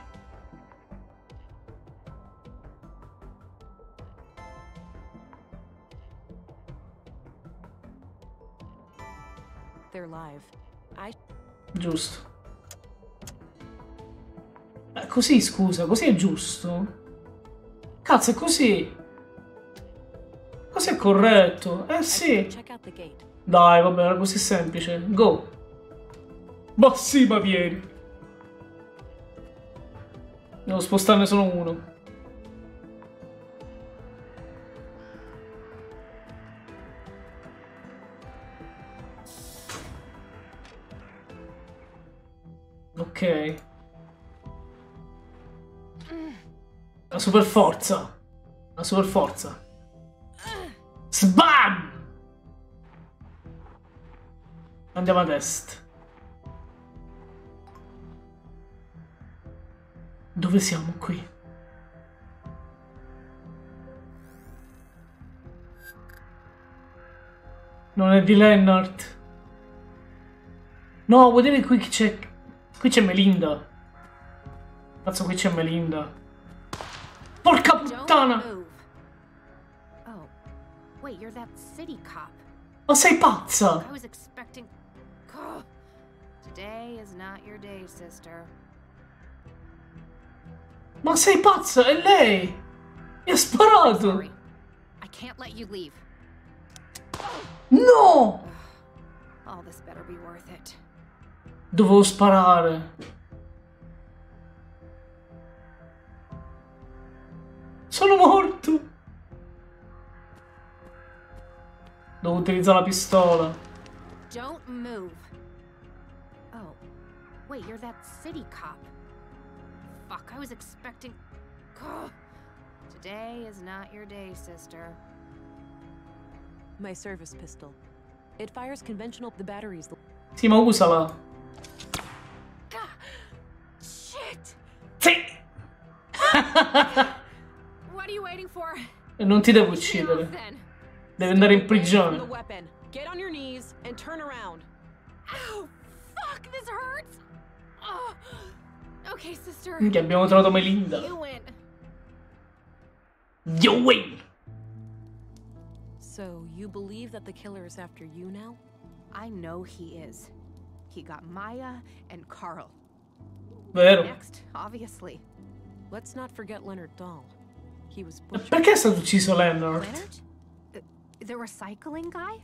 Giusto. Così scusa, così è giusto? Cazzo, è così. Così è corretto. Eh sì. Dai, vabbè, era così semplice. Go. Ma sì, ma vieni. Devo spostarne solo uno. Ok. La super forza. La super forza. Sbam! Andiamo ad est. Dove siamo qui? Non è di Lennart. No, vuol dire qui c'è... Qui c'è Melinda. Cazzo, qui c'è Melinda. Porca puttana! Oh, wait, you're that city cop. Ma sei pazza? I was expecting. Today is not your day, sister. Ma sei pazza? È lei! Mi ha sparato! I can't let you leave. No! All this better be worth it. Dovevo sparare. Sono morto! Devo utilizzare la pistola. Don't move. Oh, wait, you're that city cop. Fuck, I was expecting. Today is not your day, sister. My service pistol. It fires conventional. The batteries. Sì, ma usala. Shit. Sì. What are you waiting for? E non ti devo uccidere. Devi andare in prigione. Get on your knees and turn around. Ow! Fuck, this hurts. Oh. Okay, sister. Che abbiamo trovato Melinda. You win. You win. So you believe that the killer is after you now? I know he is. He got Maya and Carl. Vero. Next, obviously. Let's not forget Leonard Dahl. He was Perché è stato ucciso Leonard? Leonard? The recycling guy?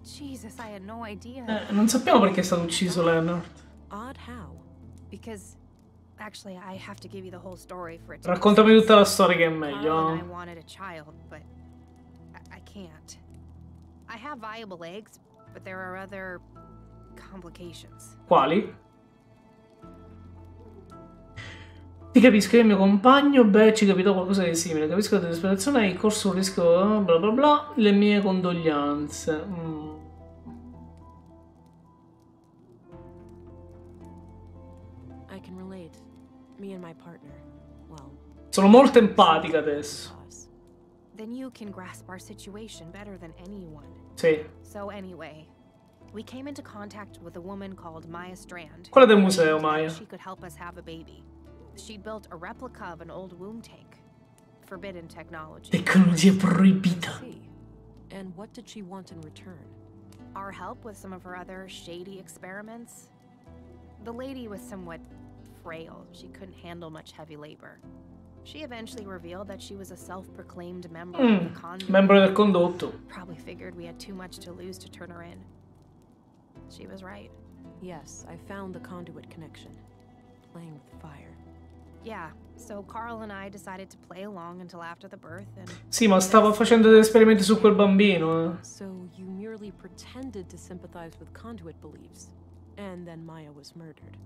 Jesus, I had no idea. Non sappiamo perché è stato ucciso Leonard. Odd how? Because actually I have to give you the whole story for it to Raccontami tutta la storia che è Carl meglio. and I wanted a child, but I can't. I have viable eggs, but there are other complications. Quali? Ti capisco, io e il mio compagno, beh, ci capitò qualcosa di simile. Capisco la tua disperazione, hai corso un rischio, bla bla bla. Le mie condoglianze. I can relate. Me and my partner. Well. Sono molto empatica adesso. Then you can grasp our situation better than anyone. Sì. So anyway, we came into contact with a woman called Maya Strand. Quella del museo, Maya. She could help us have a baby. She'd built a replica of an old womb tank. Forbidden technology. Tecnologia proibita. And what did she want in return? Our help with some of her other shady experiments. The lady was somewhat frail. She couldn't handle much heavy labor. She eventually revealed that she was a self-proclaimed member of the conduit. Membro del condotto. Probably figured we had too much to lose to turn her in. She was right. Yes, I found the conduit connection. Playing with fire. Yeah, so Carl and I decided to play along until after the birth and... Sì, ma stava facendo degli esperimenti su quel bambino. So you merely pretended to sympathize with conduit beliefs, and then Maya was murdered.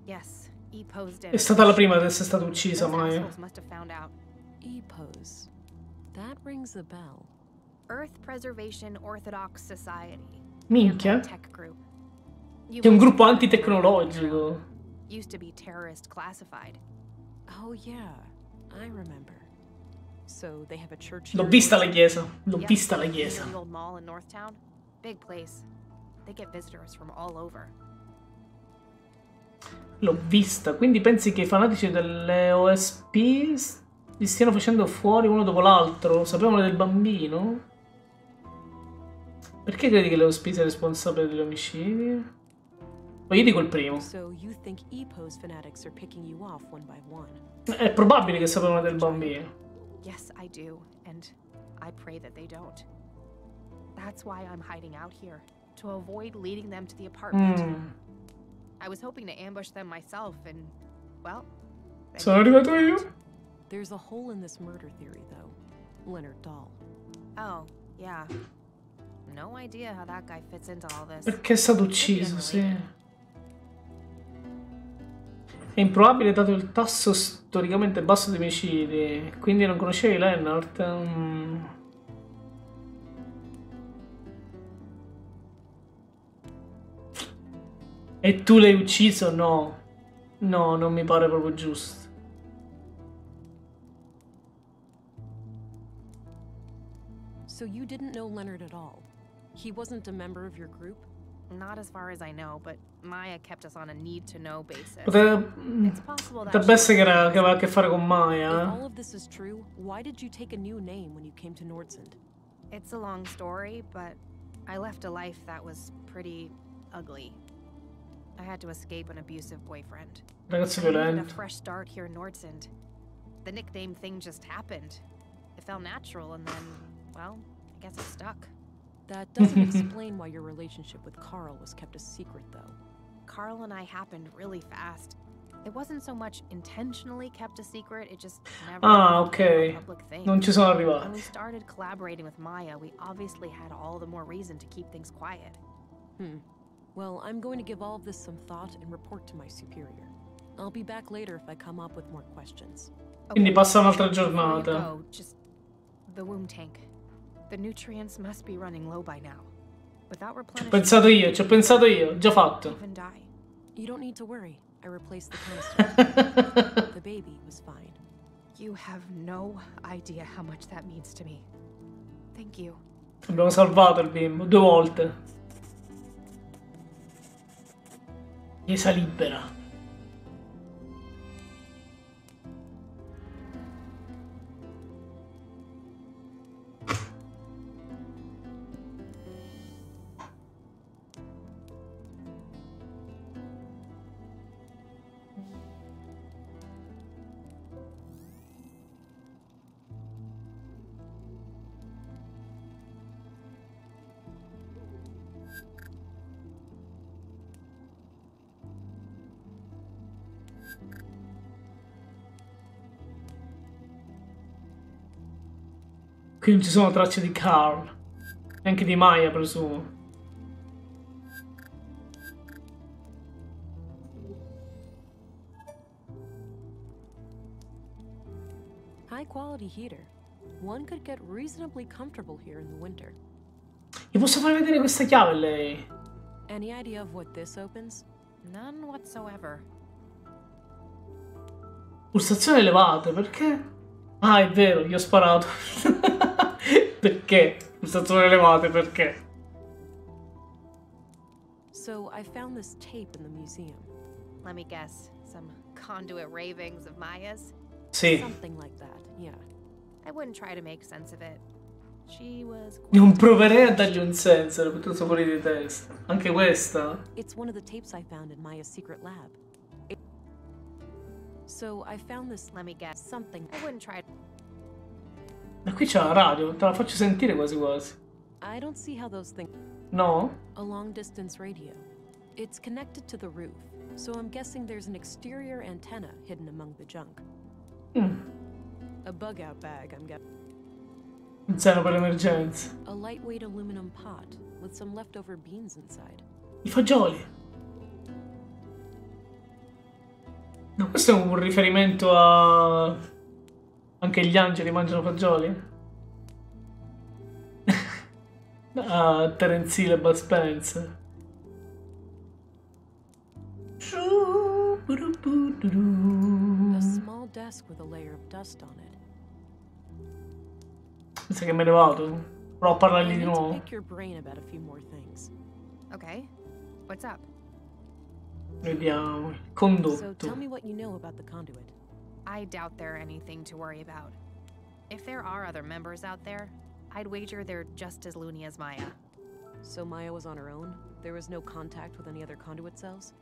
Yes, E-Pose did. È stata la prima ad essere stata uccisa, Maya. Must have found out. E-Pose. That rings a bell. Earth Preservation Orthodox Society. Minchia. Tech group. È un gruppo antitecnologico. Used to be terrorist classified. Oh yeah, I remember. So they have a church. L'ho vista la chiesa. L'ho vista la chiesa. The old mall in Northtown. Big place. They get visitors from all over. L'ho vista. Quindi pensi che i fanatici delle OSP li stiano facendo fuori uno dopo l'altro? Sapevano del bambino? Perché credi che le OSP sia responsabile degli omicidi? Ma io dico il primo. So you think E-Pose fanatics are picking you off one by one? È probabile che sapevano del bambino. Yes, I do, and I pray that they don't. That's why I'm hiding out here, to avoid leading them to the apartment. I was hoping to ambush them myself, and well. Sono arrivato io. There's a hole in this murder theory, though. Leonard Dahl. Oh, yeah. No idea how that guy fits into all this. Perché è stato ucciso, sì. È improbabile dato il tasso storicamente basso di omicidi. Quindi non conoscevi Leonard? E tu l'hai ucciso? No. No, non mi pare proprio giusto. So you didn't know Leonard at all? He wasn't a member of your group? Not as far as I know, but Maya kept us on a need-to-know basis. Potrebbe essere che aveva a che fare con Maya. If all of this is true, why did you take a new name when you came to Nordsund? It's a long story, but I left a life that was pretty ugly. I had to escape an abusive boyfriend. Ragazzo I needed a violento. fresh start here in Nordsund. The nickname thing just happened. It felt natural, and then, well, I guess it stuck. That doesn't explain why your relationship with Carl was kept a secret, though. Carl and I happened really fast. It wasn't so much intentionally kept a secret, it just never became a public thing. Non ci sono When we arrivati. started collaborating with Maya, we obviously had all the more reason to keep things quiet. Well, I'm going to give all of this some thought and report to my superior. I'll be back later if I come up with more questions. Quindi passa un'altra Before you giornata. go, just the womb tank. The nutrients must be running low by now. Without Ci ho replenishing, pensato io, già fatto. even die. You don't need to worry. I replaced the canister. The baby was fine. You have no idea how much that means to me. Thank you. Abbiamo salvato il bimbo 2 volte. Chiesa libera. Qui non ci sono tracce di Carl. Neanche di Maya, presumo. High quality heater. One could get reasonably comfortable here in the winter. Gli posso far vedere questa chiave a lei? Any idea of what this opens? None whatsoever. Pulsazioni elevate, perché? Ah, è vero, gli ho sparato. Perché? Pulsazioni elevate, perché? So I found this tape in the museum. Let me guess. Some conduit ravings of Maya's? Sì. Something like that, yeah. I wouldn't try to make sense of it. She was Non proverei a dargli un senso, era piuttosto fuori di testa. Anche questa. It's one of the tapes I found in Maya's secret lab. So I found this, let me guess, something. I wouldn't try. Ma qui c'è la radio, te la faccio sentire quasi quasi. I don't see how those things. No? A long distance radio. It's connected to the roof, so I'm guessing there's an exterior antenna hidden among the junk. A bug out bag, I'm guessing. Un seno per l'emergenza. A lightweight aluminum pot with some leftover beans inside. I fagioli. No, questo è un riferimento a... Anche gli angeli mangiano fagioli? A Terence Hill e Bud Spencer. A small desk with a layer of dust on it. Mi sa che me ne vado. Provo a parlargli I di need to nuovo. pick your brain about a few more things. Okay. What's up? Vediamo. Il So condotto. tell me what you know about the conduit. I doubt they're anything to worry about. If there are other members out there, I'd wager they're just as loony as Maya. So Maya was on her own? There was no contact with any other conduit cells?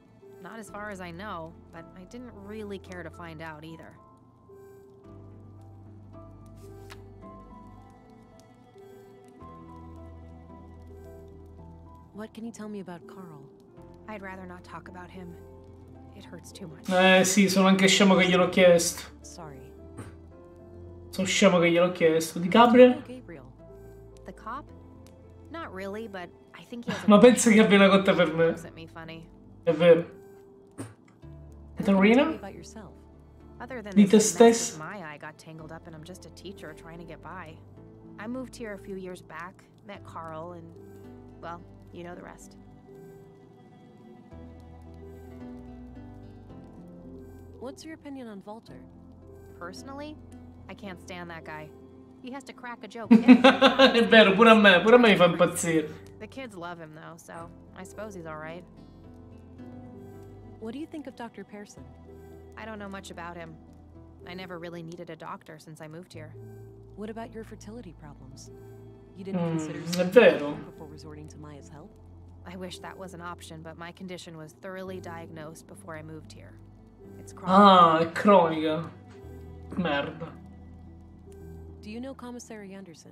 Not as far as I know, but I didn't really care to find out either. What can you tell me about Carl? I'd rather not talk about him. It hurts too much. Sì, sono anche scemo che gliel'ho chiesto. Sorry. Sono scemo che gliel'ho chiesto. Di Gabriel? Gabriel. The cop? Not really, but I think he has a Ma penso che abbia una cotta per me. looks at me funny. È vero. Tell me Katarina? about yourself. Other than Di te this mess stesso? with Maya, I got tangled up and I'm just a teacher trying to get by. I moved here a few years back, met Carl, and, well, you know the rest. What's your opinion on Walter? Personally, I can't stand that guy. He has to crack a joke. È vero, pure a me mi fa impazzire. The kids love him though, so I suppose he's all right. What do you think of Dr. Pearson? I don't know much about him. I never really needed a doctor since I moved here. What about your fertility problems? You didn't consider è vero. before resorting to Maya's help? I wish that was an option, but my condition was thoroughly diagnosed before I moved here. It's chronic. Ah, è cronica. Merda. Do you know Commissary Anderson?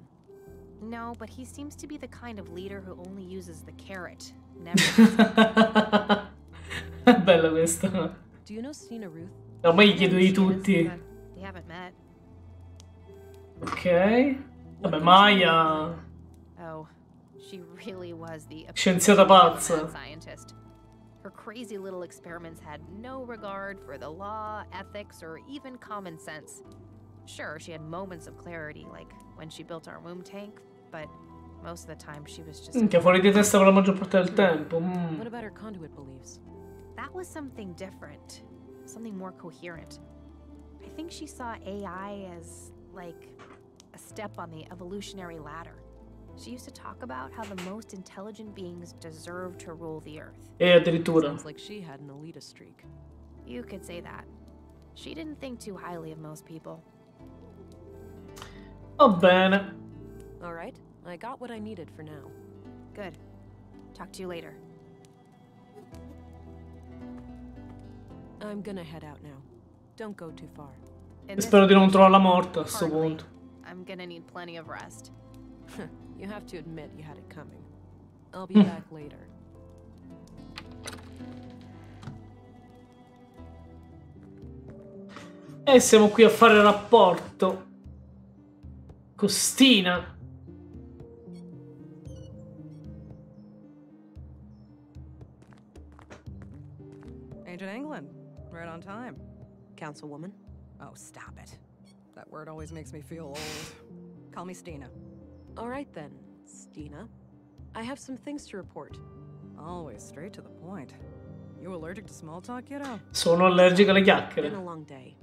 No, but he seems to be the kind of leader who only uses the carrot. Never. È bella questa. Do you know Stina Ruth? Ormai gli chiedo di tutti. We haven't met. Ok. Vabbè, Maya. Oh, she really was the Scienziata pazza. mad scientist. Her crazy little experiments had no regard for the law, ethics, or even common sense. Sure, she had moments of clarity, like when she built our womb tank, but most of the time she was just... Che fuori di testa per la maggior parte del tempo. What about her conduit beliefs? That was something different. Something more coherent. I think she saw AI as, like, a step on the evolutionary ladder. She used to talk about how the most intelligent beings deserve to rule the earth. E addirittura. Sounds like she had an elitist streak. You could say that. She didn't think too highly of most people. Va bene. All right, I got what I needed for now. Good. Talk to you later. I'm gonna head out now. Don't go too far. Spero di non trovarla morta a sto punto. I'm gonna need plenty of rest. You have to admit you had it coming. I'll be back later. E siamo qui a fare rapporto. Costina. Ancient England. Right on time. Councilwoman? Oh, stop it. That word always makes me feel old. Call me Stina. All right then, Stina. I have some things to report. Always straight to the point. You allergic to small talk, kiddo? Sono allergica alle It's chiacchiere. been a long day.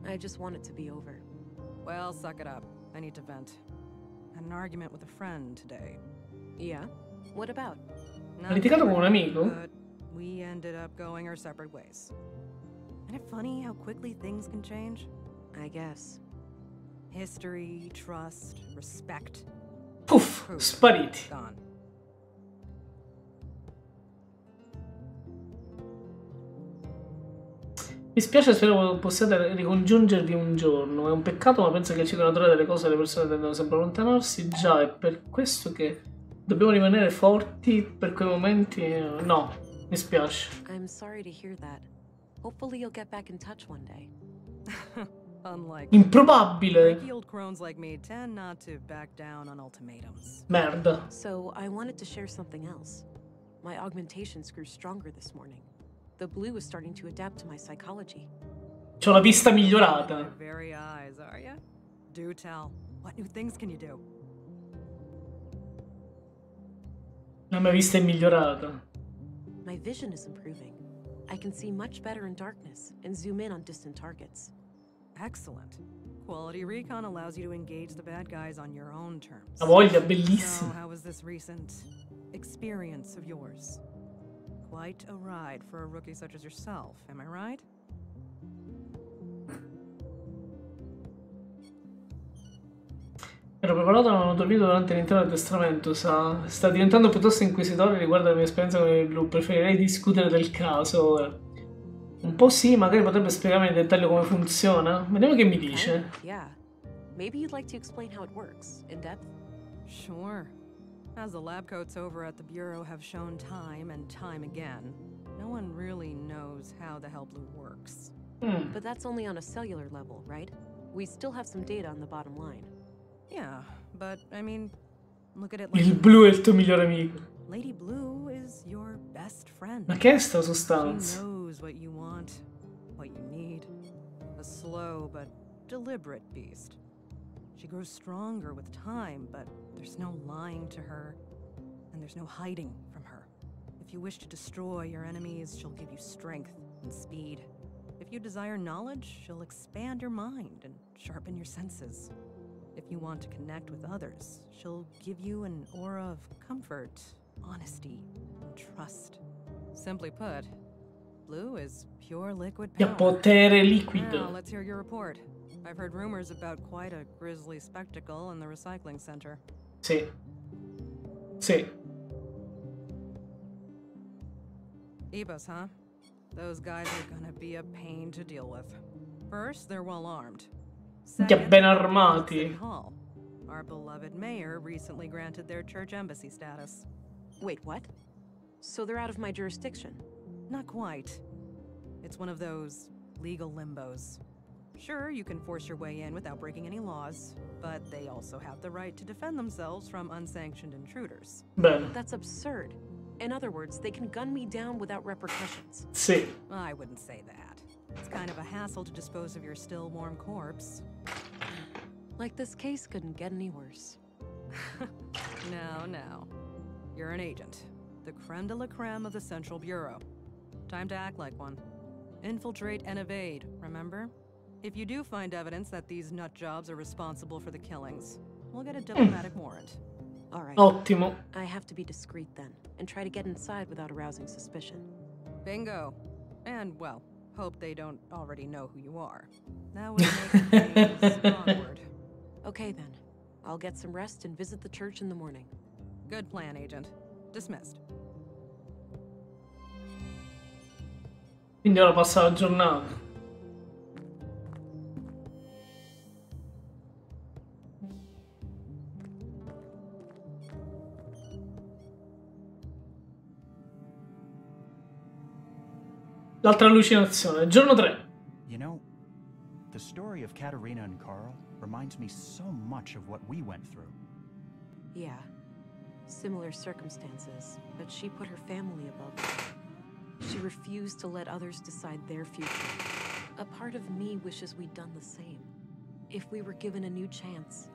I just want it to be over. Well, suck it up. I need to vent. Had an argument with a friend today. Yeah? What about? Ha litigato con un amico? But we ended up going our separate ways. Isn't it funny how quickly things can change? I guess. History, trust, respect. Puff, spariti. Gone. Mi spiace, spero possiate ricongiungervi un giorno. È un peccato, ma penso che il ciclo naturale delle cose le persone tendono sempre a allontanarsi. Già, è per questo che dobbiamo rimanere forti per quei momenti. No, mi spiace. I'm sorry to hear that. Hopefully you'll get back in touch one day. Unlike Improbabile. cranky old crones like me tend not to back down on ultimatums. Merda. So I wanted to share something else. My augmentations grew stronger this morning. The blue is starting to adapt to my psychology. C'ho la vista migliorata. Your very eyes, are ya? Do tell. What new things can you do? La mia vista è migliorata. My vision is improving. I can see much better in darkness and zoom in on distant targets. Excellent. Quality recon allows you to engage the bad guys on your own terms. La voglia, So, bellissima. how was this recent experience of yours? Quite a ride for a rookie such as yourself, am I right? Ero preparato ma non ho dormito durante l'intero addestramento, sa. Sta diventando piuttosto inquisitorio riguardo alla mia esperienza con il blu. Preferirei discutere del caso ora. Un po' sì, magari potrebbe spiegarmi in dettaglio come funziona. Vediamo che mi dice. Yeah. Maybe you'd like to explain how it works, in depth? Sure. As the lab coats over at the Bureau have shown time and time again, no one really knows how the hell blue works. But that's only on a cellular level, right? We still have some data on the bottom line. Yeah, but I mean, look at it like Il blu è il tuo migliore amico. Lady Blue is your best friend. Ma che è sta She sostanza? knows what you want, what you need. A slow but deliberate beast. She grows stronger with time, but there's no lying to her, and there's no hiding from her. If you wish to destroy your enemies, she'll give you strength and speed. If you desire knowledge, she'll expand your mind and sharpen your senses. If you want to connect with others, she'll give you an aura of comfort, honesty, and trust. Simply put, Blue is pure liquid Che power. potere Now, liquido. let's hear your report. I've heard rumors about quite a grisly spectacle in the recycling center. Sì. Sì. Ebus, huh? Those guys are gonna be a pain to deal with. First, they're well armed. Che ben City armati. Hall. Our beloved mayor recently granted their church embassy status. Wait, what? So they're out of my jurisdiction? Not quite. It's one of those legal limbos. Sure, you can force your way in without breaking any laws, but they also have the right to defend themselves from unsanctioned intruders. Bene. That's absurd. In other words, they can gun me down without repercussions. Sì. I wouldn't say that. It's kind of a hassle to dispose of your still warm corpse. Like this case couldn't get any worse. Now. You're an agent. The creme de la creme of the Central Bureau. Time to act like one. Infiltrate and evade, remember? If you do find evidence that these nut jobs are responsible for the killings, we'll get a diplomatic warrant. All right. Ottimo. I have to be discreet then, and try to get inside without arousing suspicion. Bingo. And, well, hope they don't already know who you are. That would make things awkward. Okay then. I'll get some rest and visit the church in the morning. Good plan, Agent. Dismissed. Quindi ora passa la giornata. L'altra allucinazione, giorno 3. You know, the story of Katarina and Carl reminds me so much of what we went through. Yeah. Similar circumstances, but she put her family above them. She refused to let others decide their future. A part of me wishes we'd done the same. If we were given a new chance,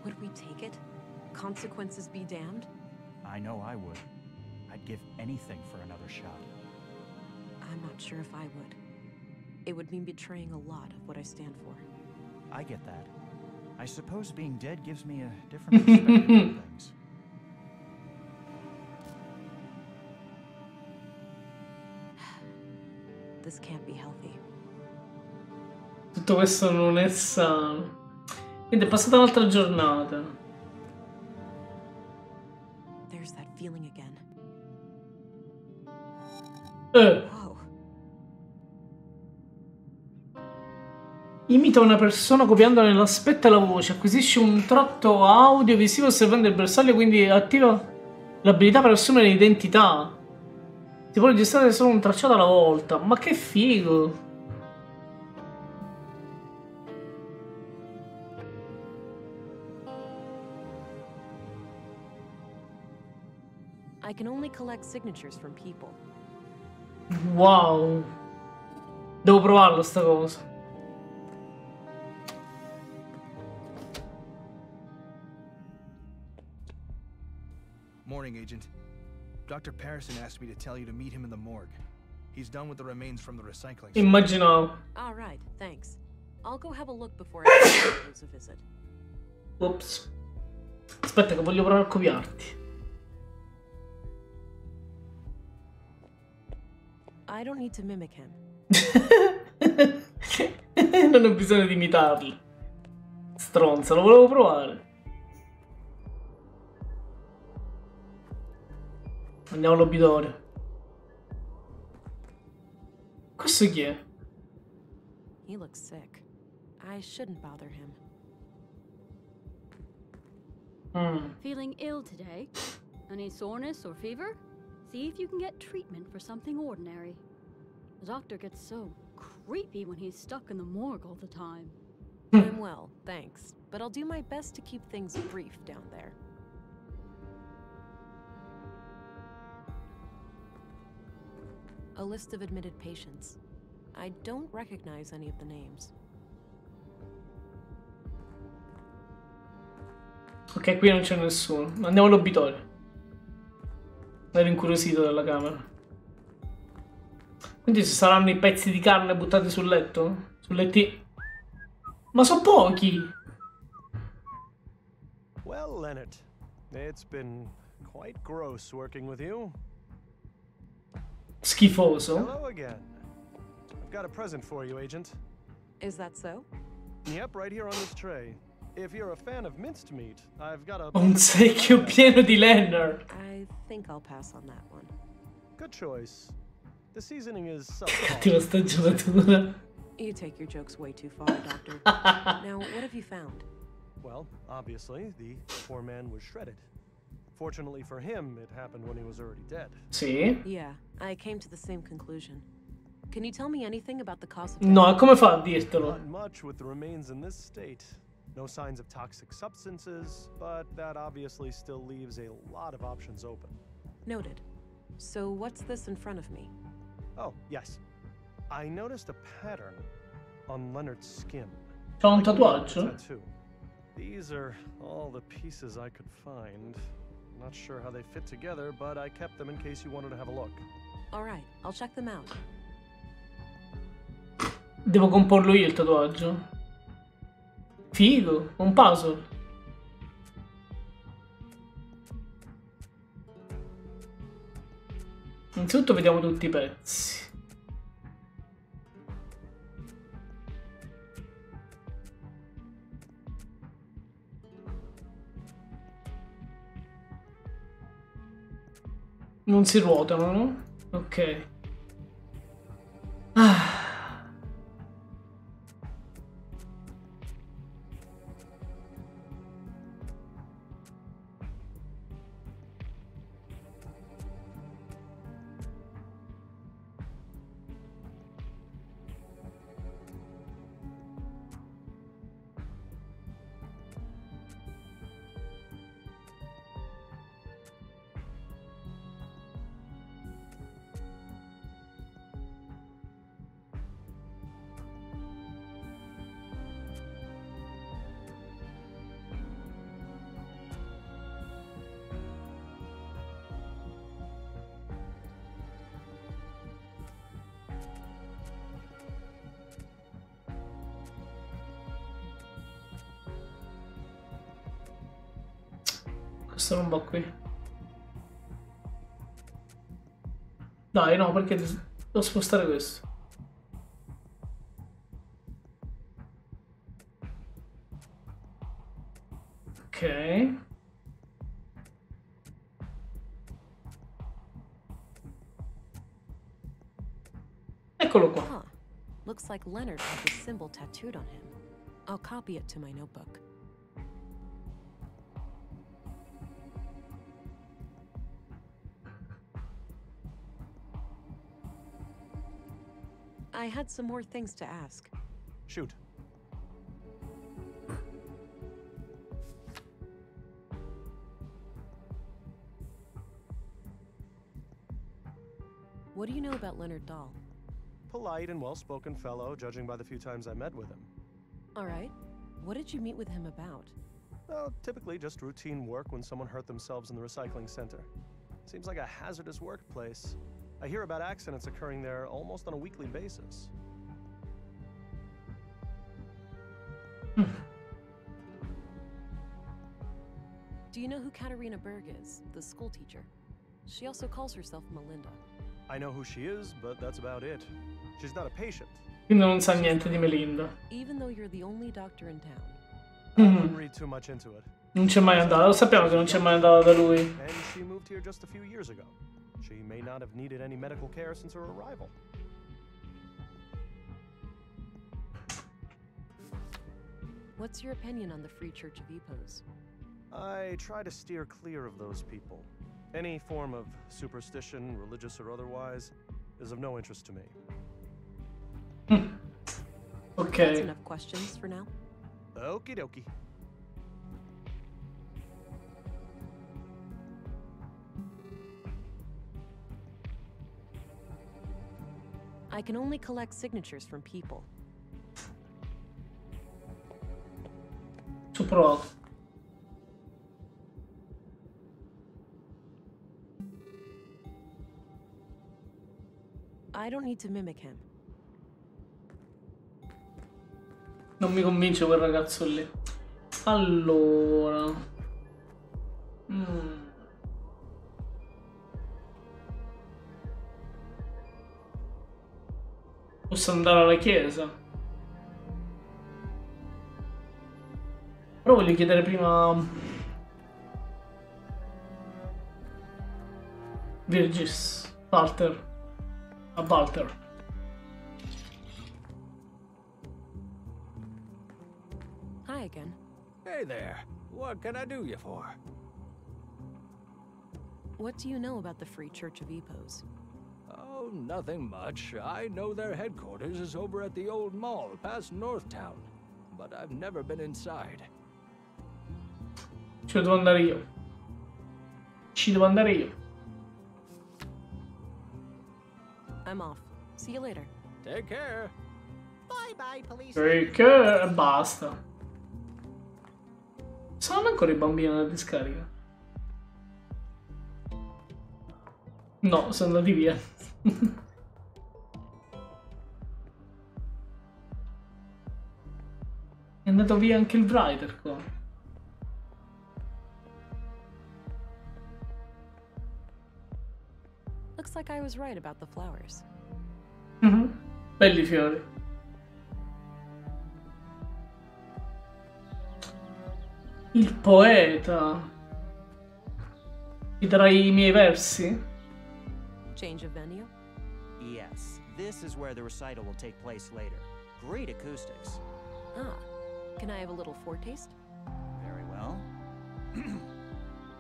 would we take it? Consequences be damned? I know I would. I'd give anything for another shot. I'm not sure if I would. It would mean betraying a lot of what I stand for. I get that. I suppose being dead gives me a different perspective on things. This can't be healthy. Tutto questo non è sano. Quindi è passata un'altra giornata. There's that feeling again. Wow. Imita una persona copiandone l'aspetto e la voce. Acquisisce un tratto audio-visivo osservando il bersaglio, quindi attiva l'abilità per assumere l'identità. Si può registrare solo un tracciato alla volta. Ma che figo! I can only collect signatures from people. Wow. Devo provarlo sta cosa. Morning, Agent. Dr. Patterson asked me to tell you to meet him in the morgue. He's done with the remains from the recycling center. Immaginavo. All right, thanks. I'll go have a look before I close a visit. Ops. Aspetta che voglio provare a copiarti. I don't need to mimic him. Non ho bisogno di imitarli. Stronza, lo volevo provare. Andiamo all'obitorio. Questo chi è? He looks sick. I shouldn't bother him. Feeling ill today? Any soreness or fever? See if you can get treatment for something ordinary. The doctor gets so creepy when he's stuck in the morgue all the time. I'm well, thanks. But I'll do my best to keep things brief down there. A list of admitted patients. I don't recognize any of the names. Ok, qui non c'è nessuno. Andiamo all'obitorio. Ero incuriosito della camera. Quindi ci saranno i pezzi di carne buttati sul letto? Sul letti. Ma sono pochi! Well, Leonard, it's been quite gross working with you. Schifoso. Hello again. I've got a present for you, Agent. Is that so? Yep, right here on this tray. If you're a fan of minced meat, I've got a... Un secchio pieno di Leonard. I think I'll pass on that one. Good choice. The seasoning is Cattiva stagionatura. You take your jokes way too far, Doctor. Now, what have you found? Well, obviously, the poor man was shredded. Fortunately for him, it happened when he was already dead. Sì? Yeah, I came to the same conclusion. Can you tell me anything about the cause of No, death? come fa a dirtelo? Not much with the remains in this state. No signs of toxic substances, but that obviously still leaves a lot of options open. Noted. So what's this in front of me? Oh, yes. I noticed a pattern on Leonard's skin. C'ha un tatuaggio? Tattoo. These are all the pieces I could find. Not sure how they fit together, but I kept them in case you wanted to have a look. All right, I'll check them out. Devo comporlo io il tatuaggio. Figo, un puzzle. Innanzitutto vediamo tutti i pezzi. Non si ruotano, no? Ok. Ah. Questo non va qui. Dai, no, perché devo spostare questo. Ok. Eccolo qua. Huh. Looks like Leonard had the symbol tattooed on him. I'll copy it to my notebook. I had some more things to ask. Shoot. What do you know about Leonard Dahl? Polite and well-spoken fellow, judging by the few times I met with him. All right. What did you meet with him about? Well, typically just routine work when someone hurt themselves in the recycling center. Seems like a hazardous workplace. I hear about accidents occurring there almost on a weekly basis. Do you know who Katarina Berg is, the school teacher? She also calls herself Melinda. I know who she is, but that's about it. She's not a patient. Quindi non sa niente di Melinda. Even though you're the only doctor in town. I wouldn't read too much into it. Non c'è mai andata, lo sappiamo che non c'è mai andata da lui. And she moved here just a few years ago. She may not have needed any medical care since her arrival. What's your opinion on the Free Church of Epos? I try to steer clear of those people. Any form of superstition, religious or otherwise, is of no interest to me. Okay. That's enough questions for now. Okie dokie. I can only collect signatures from people. Ci ho provato. I don't need to mimic him. Non mi convince quel ragazzo lì. Allora. Posso andare alla chiesa. Però voglio chiedere prima Virgis, Walter, a Walter. Hi again. Hey there. What can I do you for? What do you know about the Free Church of Epos? Oh, nothing much. I know their headquarters is over at the old mall past Northtown, but I've never been inside. Ci devo andare io. Ci devo andare io. I'm off. See you later. Take care. Bye bye, police. Perché basta. Sono ancora i bambini alla discarica? No, sono andati via. È andato via anche il writer qua. Looks like I was right about the flowers. Belli fiori. Il poeta. Ti darai i miei versi? Change of venue? Yes, this is where the recital will take place later. Great acoustics. Ah, can I have a little foretaste? Very well.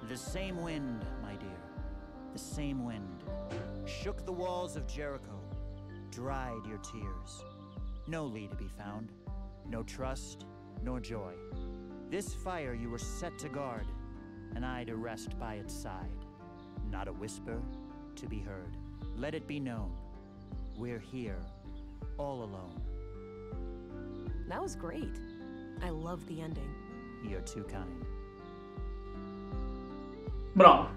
The same wind, my dear. The same wind. Shook the walls of Jericho. Dried your tears. No Lee to be found. No trust, nor joy. This fire you were set to guard, and I to rest by its side. Not a whisper to be heard. Let it be known. We're here, all alone. That was great. I love the ending. You're too kind. Bravo.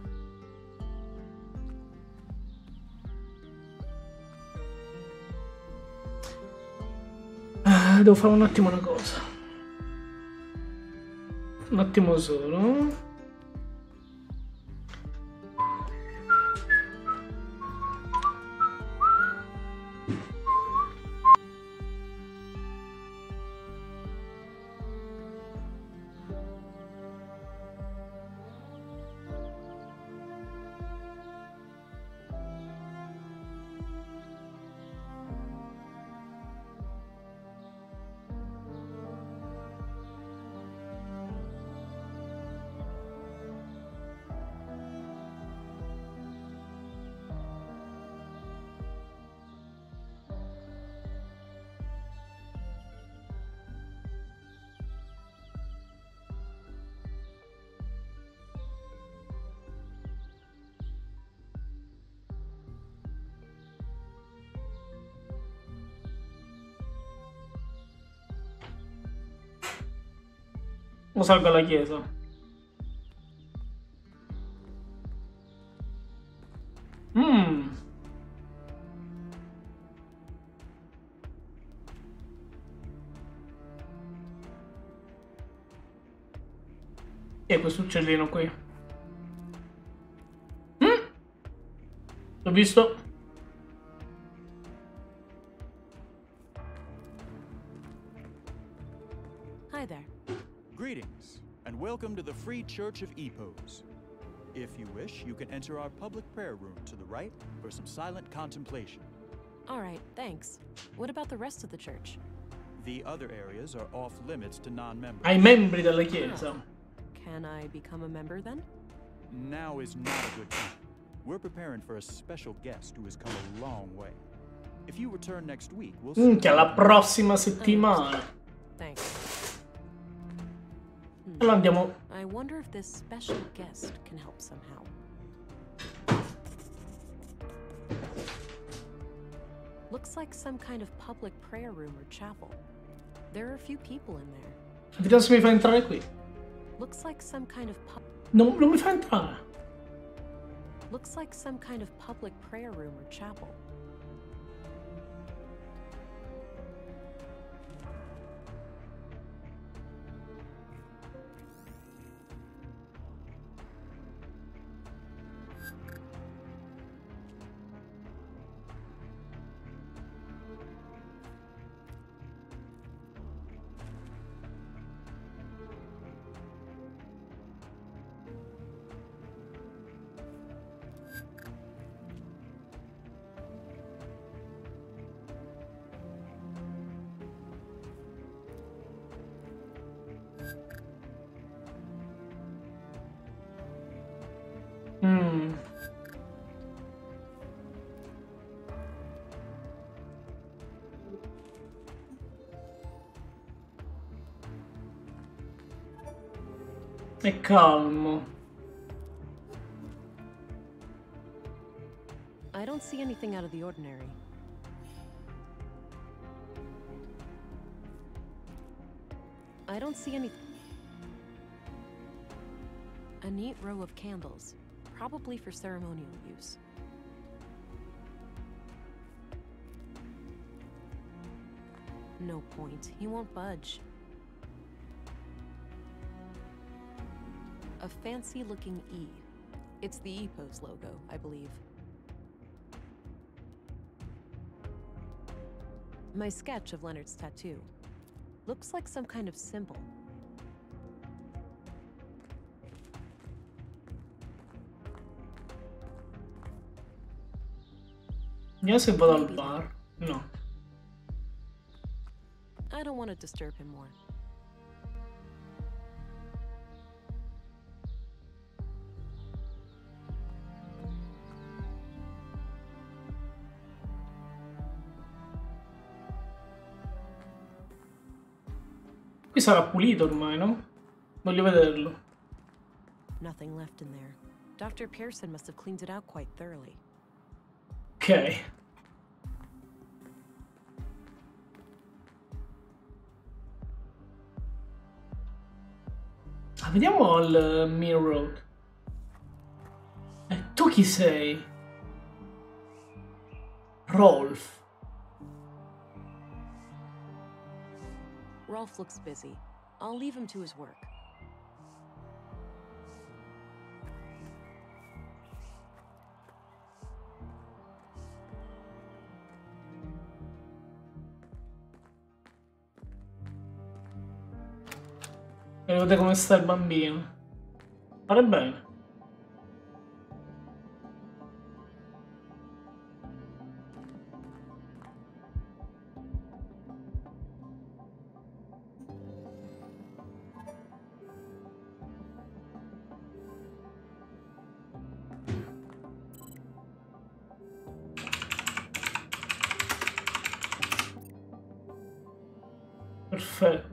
Devo fare un attimo una cosa. Un attimo solo. O salgo alla chiesa. E questo uccellino qui? L'ho visto. Hi there. Greetings, and welcome to the Free Church of Epos. If you wish, you can enter our public prayer room to the right for some silent contemplation. All right, thanks. What about the rest of the church? The other areas are off limits to non-members. Ai membri della chiesa. Can I become a member then? Now is not a good time. We're preparing for a special guest who has come a long way. If you return next week, we'll see. Minchia, la prossima settimana. Thanks. Allora andiamo. I wonder if this special guest can help somehow. Looks like some kind of public prayer room or chapel. There are a few people in there. Vediamo se mi fa entrare qui. Looks like some kind of non mi fa entrare. Looks like some kind of public prayer room or chapel. È calmo. I don't see anything out of the ordinary. I don't see anything. A neat row of candles, probably for ceremonial use. No point. He won't budge. A fancy-looking E. It's the EPOS logo, I believe. My sketch of Leonard's tattoo. Looks like some kind of symbol. Io se vado al bar. No. I don't want to disturb him more. Qui sarà pulito ormai, no? Voglio vederlo. Nothing left in there. Dr. Pearson must have cleaned it out quite thoroughly. Ok. Ah, vediamo al Mill Road. E tu chi sei? Rolf. Rolf looks busy. I'll leave him to his work. E vedete come sta il bambino. Pare bene. Perfetto.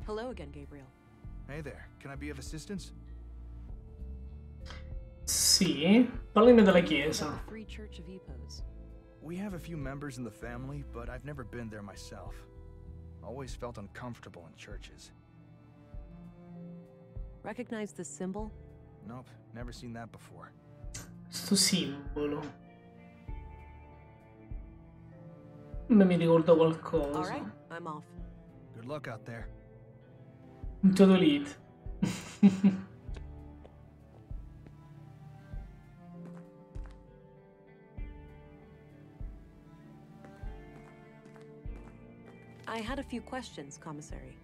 Hello again, Gabriel. Hey there, can I be of assistance? Sì, parlami della chiesa. Free Church of EPOS. We have a few members in the family, but I've never been there myself. Always felt uncomfortable in churches. Recognize this symbol? Nope, never seen that before. Sto simbolo. Mi ricorda qualcosa. All right, I'm off. Good luck out there. Tutto lì. I had a few questions, Commissary.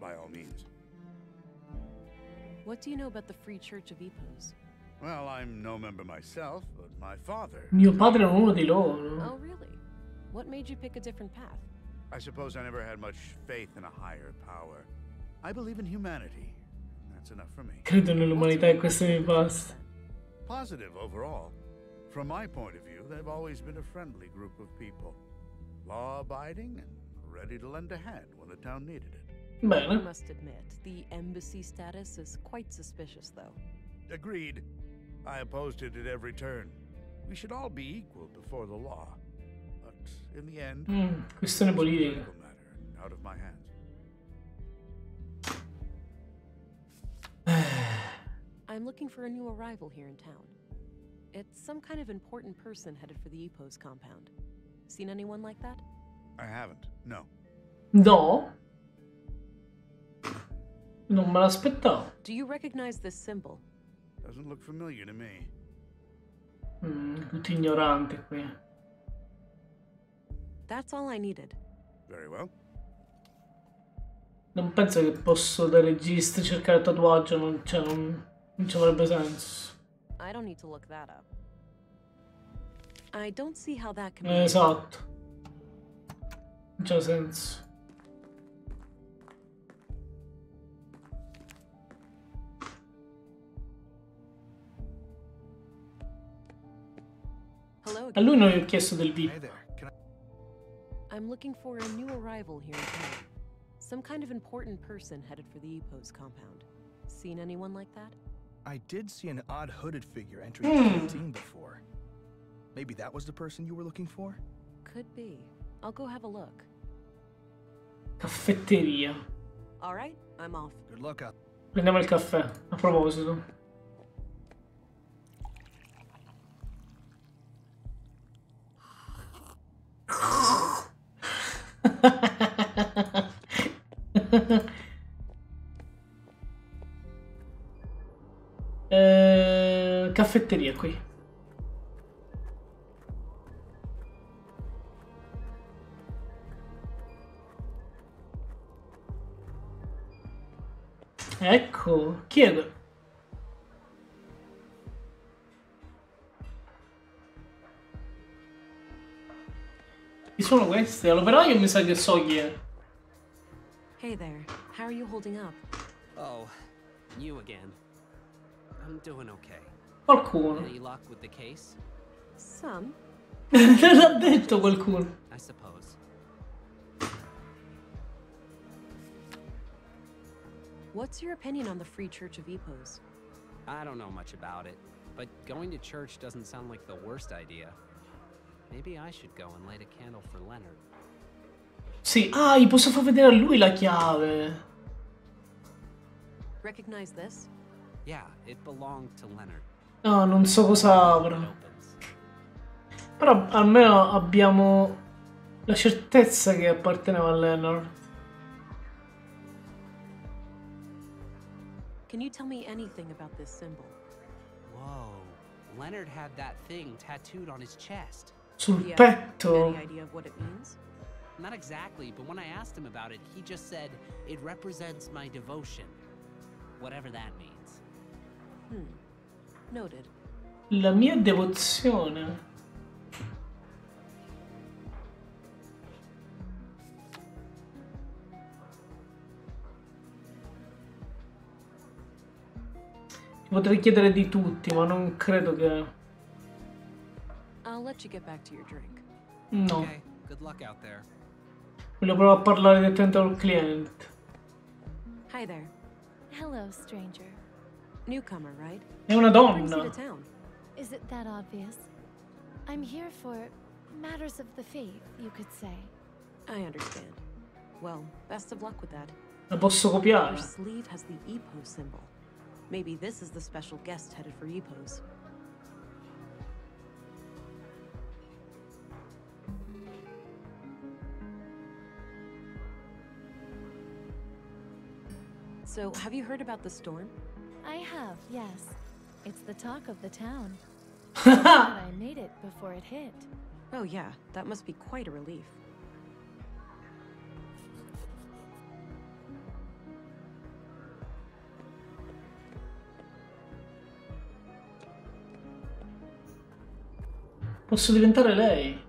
By all means. What do you know about the Free Church of EPOS? Well, I'm no member myself, but my father... Mio padre è uno di loro. Oh, really? What made you pick a different path? I suppose I never had much faith in a higher power. I believe in humanity. That's enough for me. Credo nell'umanità e questo mi basta. Positive overall. From my point of view, they've always been a friendly group of people. Law-abiding and ready to lend a hand when the town needed it. Bene. I must admit, the embassy status is quite suspicious, though. Agreed. I opposed it at every turn. We should all be equal before the law. But in the end, questione politica. It's a political matter and out of my hands. I'm looking for a new arrival here in town. It's some kind of important person headed for the EPOS compound. Seen anyone like that? I haven't, no. No? Non me l'aspettavo. Do you recognize this symbol? Doesn't look familiar to me. Tutti ignoranti qui. That's all I needed. Very well. Non penso che posso da regista cercare il tatuaggio, non ci avrebbe senso. I don't need to look that up. I don't see how that can be. Esatto. Esatto. Esatto. Non c'ha senso. A lui non gli ho chiesto del VIP. I'm looking for a new arrival here in town. Some kind of important person headed for the Epos compound. Seen anyone like that? I did see an odd hooded figure entering the canteen before. Maybe that was the person you were looking for? Could be. I'll go have a look. Caffetteria. All right, I'm off. Good luck out. Prendiamo il caffè, a proposito. Caffetteria qui. Ecco, chiedo. Chi sono questi? All'operaio mi sa che so chi è. Hey there, how are you holding up? Oh, you again. I'm doing okay. Qualcuno. Any luck with the case? Some. L'ha detto qualcuno. I suppose. What's your opinion on the Free Church of Epos? I don't know much about it, but going to church doesn't sound like the worst idea. Maybe I should go and light a candle for Leonard. Sì, ah, gli posso far vedere a lui la chiave. Recognize this? Yeah, it belonged to Leonard. No, non so cosa apra. Però almeno abbiamo la certezza che apparteneva a Leonard. Can you tell me anything about this symbol? Whoa, Leonard had that thing tattooed on his chest. Sul petto. Any idea of what it means? Not exactly, but when I asked him about it, he just said, it represents my devotion. Whatever that means. Noted. La mia devozione. Potrei chiedere di tutti, ma non credo che... I'll let you get back to your drink. No. Okay, good luck out there. Voglio provare a parlare direttamente col cliente. Hi there. Hello, stranger. Newcomer, right? È una What brings you donna. to town? Is it that obvious? I'm here for matters of the faith, you could say. I understand. Well, best of luck with that. La posso Your copiare. sleeve has the Epos symbol. Maybe this is the special guest headed for Epos. So, have you heard about the storm? I have, yes. It's the talk of the town. Glad I made it before it hit. Oh yeah, that must be quite a relief. Posso diventare lei.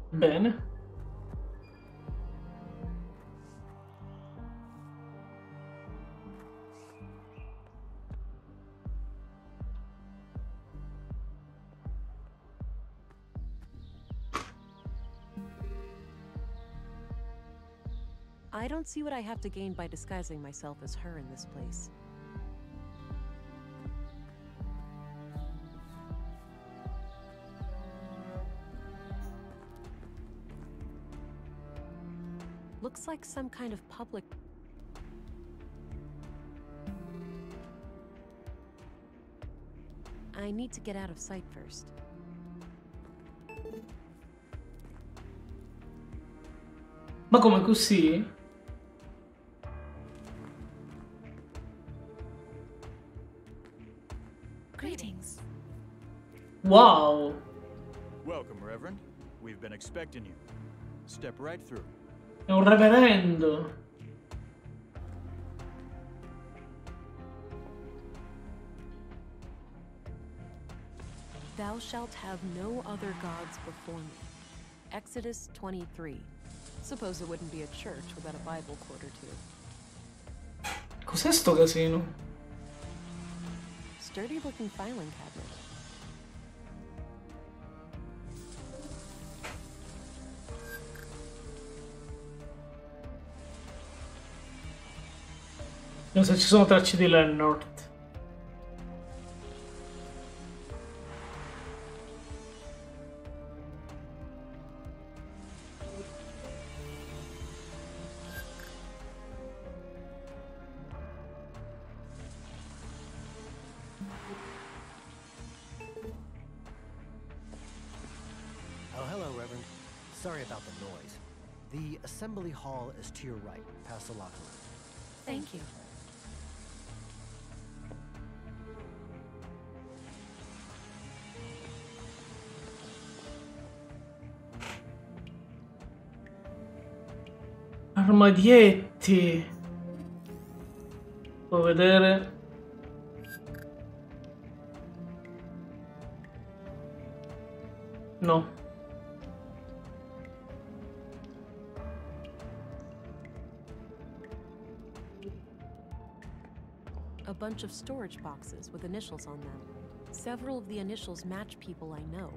Bene. I don't see what I have to gain by disguising myself as her in this place. Looks like some kind of public... I need to get out of sight first. Ma come così? Greetings. Wow. Welcome, Reverend. We've been expecting you. Step right through. È un reverendo. Thou shalt have no other gods before me. Exodus 23. Suppose it wouldn't be a church without a Bible quote or two. Cos'è sto casino? Sturdy looking filing cabinet. Non so se ci sono tracce di Leonard. Oh, hello, Reverend. Sorry about the noise. The assembly hall is to your right, past the locker room. Thank you. Armadietti. Può vedere. No. A bunch of storage boxes with initials on them. Several of the initials match people I know,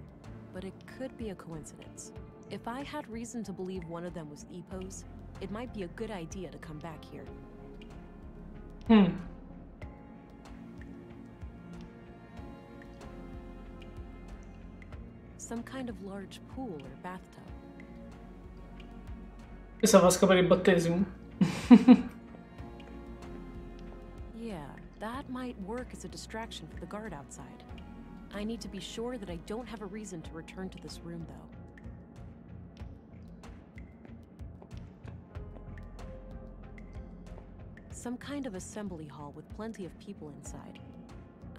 but it could be a coincidence. If I had reason to believe one of them was Epos, it might be a good idea to come back here. Some kind of large pool or bathtub. Questa fa scappare il battesimo. Yeah, that might work as a distraction for the guard outside. I need to be sure that I don't have a reason to return to this room, though. Some kind of assembly hall with plenty of people inside.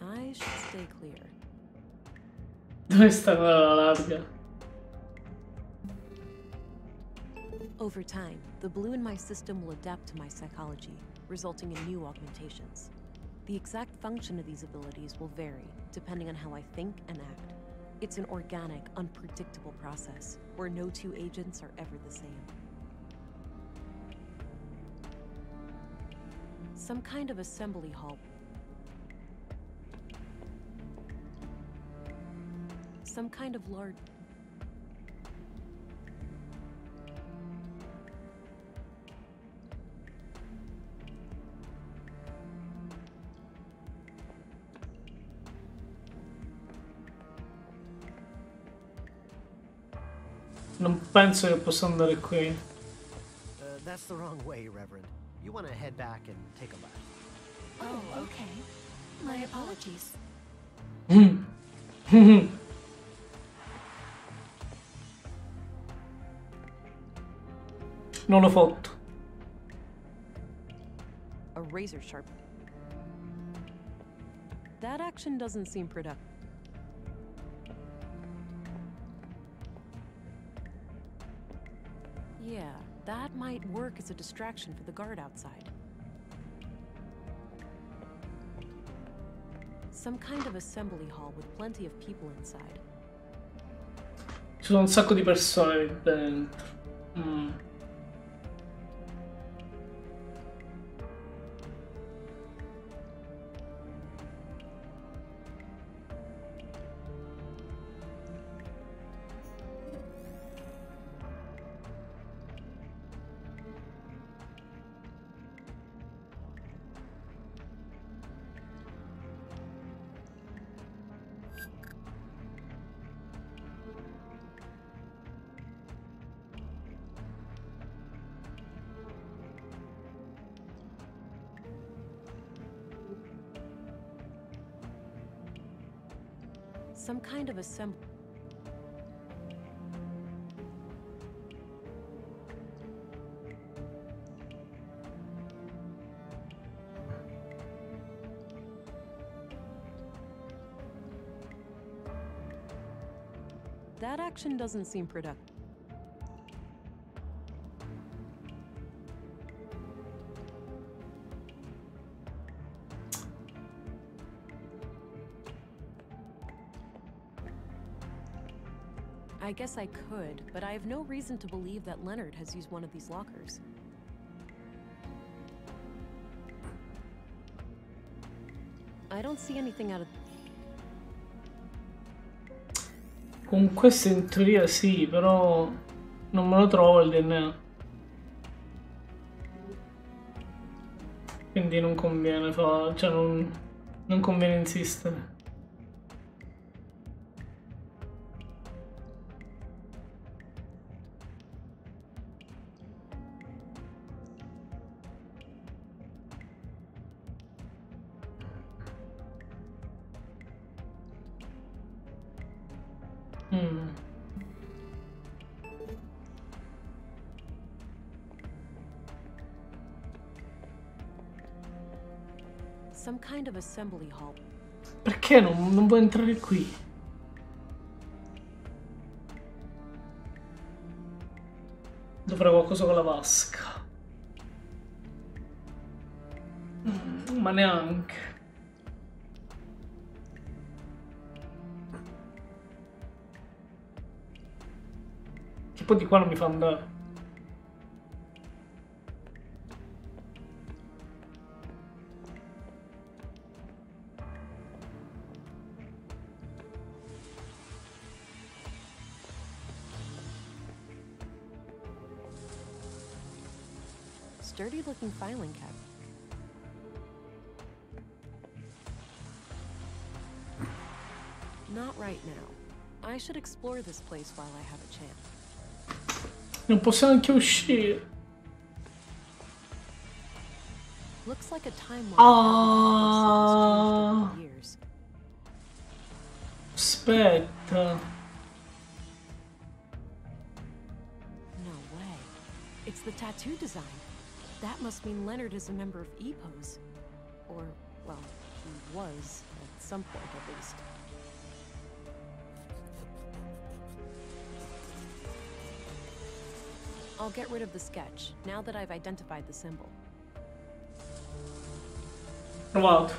I should stay clear. Dove sta quella larga? Over time, the blue in my system will adapt to my psychology, resulting in new augmentations. The exact function of these abilities will vary, depending on how I think and act. It's an organic, unpredictable process, where no two agents are ever the same. Some kind of assembly hall. Some kind of large... Non penso che possa andare qui. That's the wrong way, Reverend. You want to head back and take a left. Oh, okay. My apologies. Non l'ho fatto. A razor sharp. That action doesn't seem productive. Yeah, that might work as a distraction for the guard outside. Some kind of assembly hall with plenty of people inside. Ci sono un sacco di persone lì dentro. Some kind of assembly. That action doesn't seem productive. I guess I could, but I have no reason to believe that Leonard has used one of these lockers. I don't see anything out of... Con questo in teoria sì, però non me lo trovo il DNA. Quindi non conviene cioè non conviene insistere. Some kind of assembly hall. Perché non vuoi entrare qui? Dovrei qualcosa con la vasca. Ma neanche. Che poi di qua non mi fa andare. Sturdy looking filing cabinet. Not right now. I should explore this place while I have a chance. Non possiamo anche uscire. Looks like a timeline. Ah. Aspetta. No way. It's the tattoo design. That must mean Leonard is a member of EPOS. Or, well, he was, at some point at least. I'll get rid of the sketch, now that I've identified the symbol. Trovato.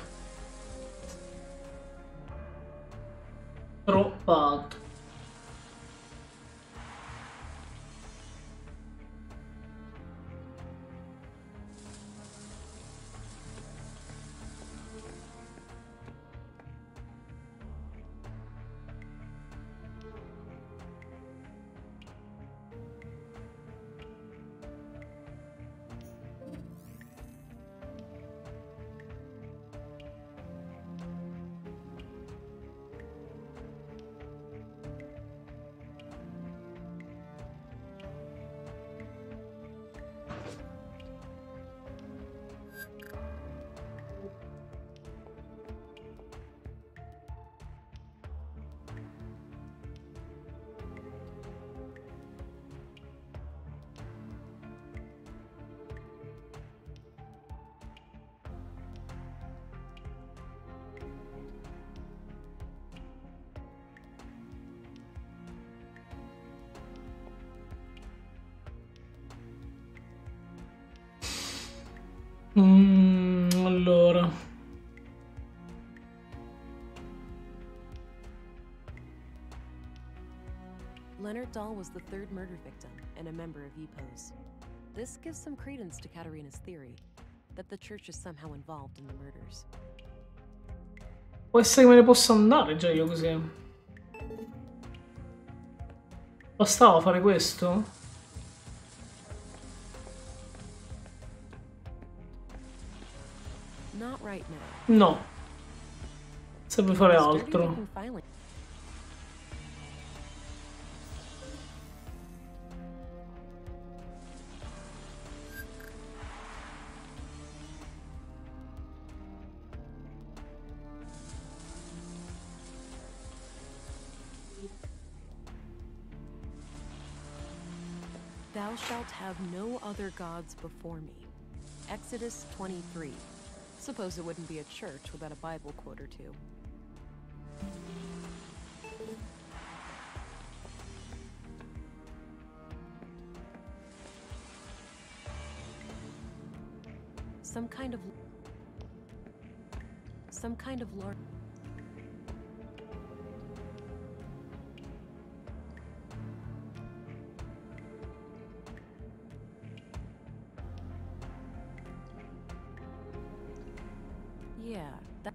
Trovato. Allora. Leonard Dahl was the third murder victim and a member of EPOS. This gives some credence to Katarina's theory that the church is somehow involved in the murders. Può essere che me ne posso andare già io così. Bastava fare questo? Not right now. No. Serve fare altro. Thou shalt have no other gods before me. Exodus 23. Suppose it wouldn't be a church without a Bible quote or two. Some kind of Lord. Yeah, that...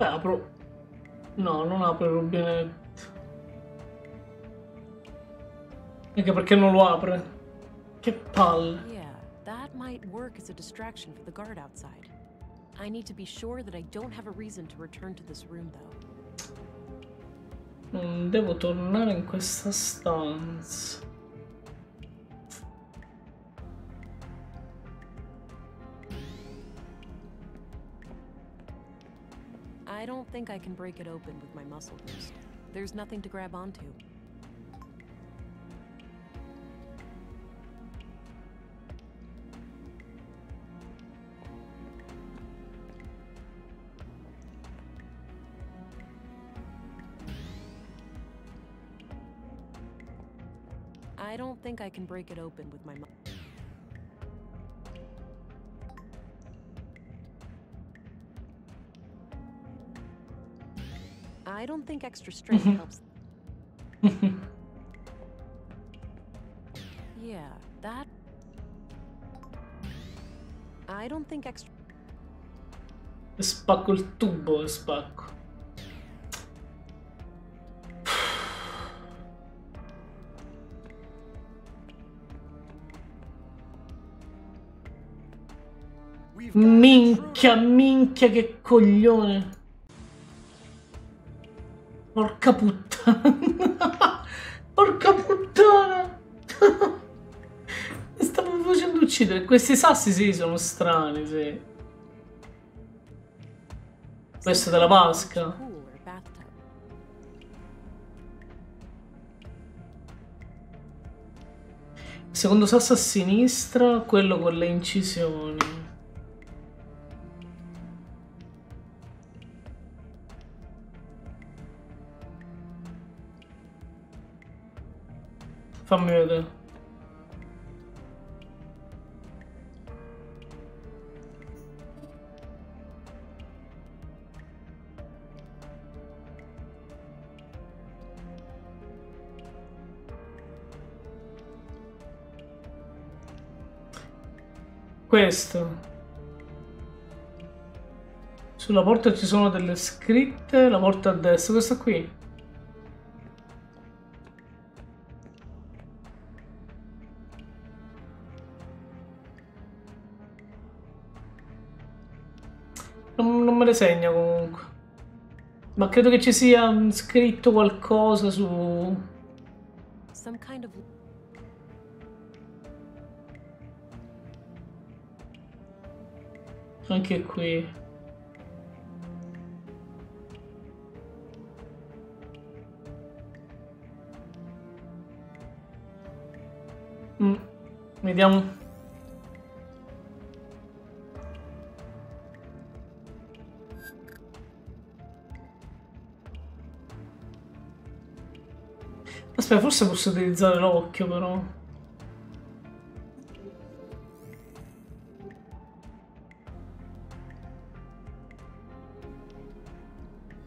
Apro. No, non apro il rubinetto. Anche perché non lo apre. Che palle. Yeah, that might work as a distraction for the guard outside. I need to be sure that I don't have a reason to return to this room, though. Non devo tornare in questa stanza. I don't think I can break it open with my muscle boost. There's nothing to grab onto. I don't think I can break it open with my I don't think extra strength helps. Yeah, that... I don't think extra... Spacco il tubo, spacco. Minchia, minchia, che coglione. Porca puttana. Porca puttana. Mi stavo facendo uccidere. Questi sassi sì, sono strani, sì. Questo della vasca. Il secondo sasso a sinistra, quello con le incisioni. Fammi vedere. Questo. Sulla porta ci sono delle scritte, la porta a destra, questa qui. Non me le segna comunque. Ma credo che ci sia scritto qualcosa su... Some kind of... Anche qui. Vediamo. Aspetta, forse posso utilizzare l'occhio però.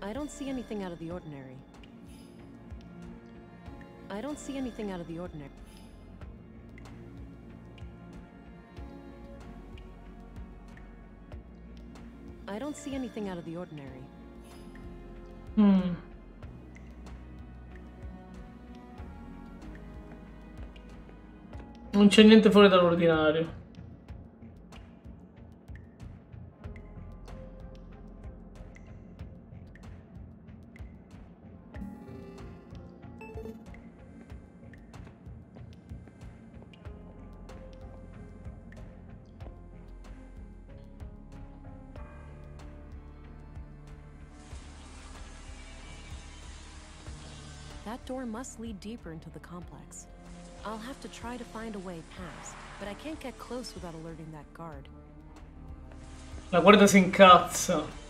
I don't see anything out of the ordinary. I don't see anything out of the ordinary. I don't see anything out of the ordinary. Non c'è niente fuori dall'ordinario. That door must lead deeper into the complex. I'll have to try to find a way past, but I can't get close without alerting that guard. La guardia si incazza.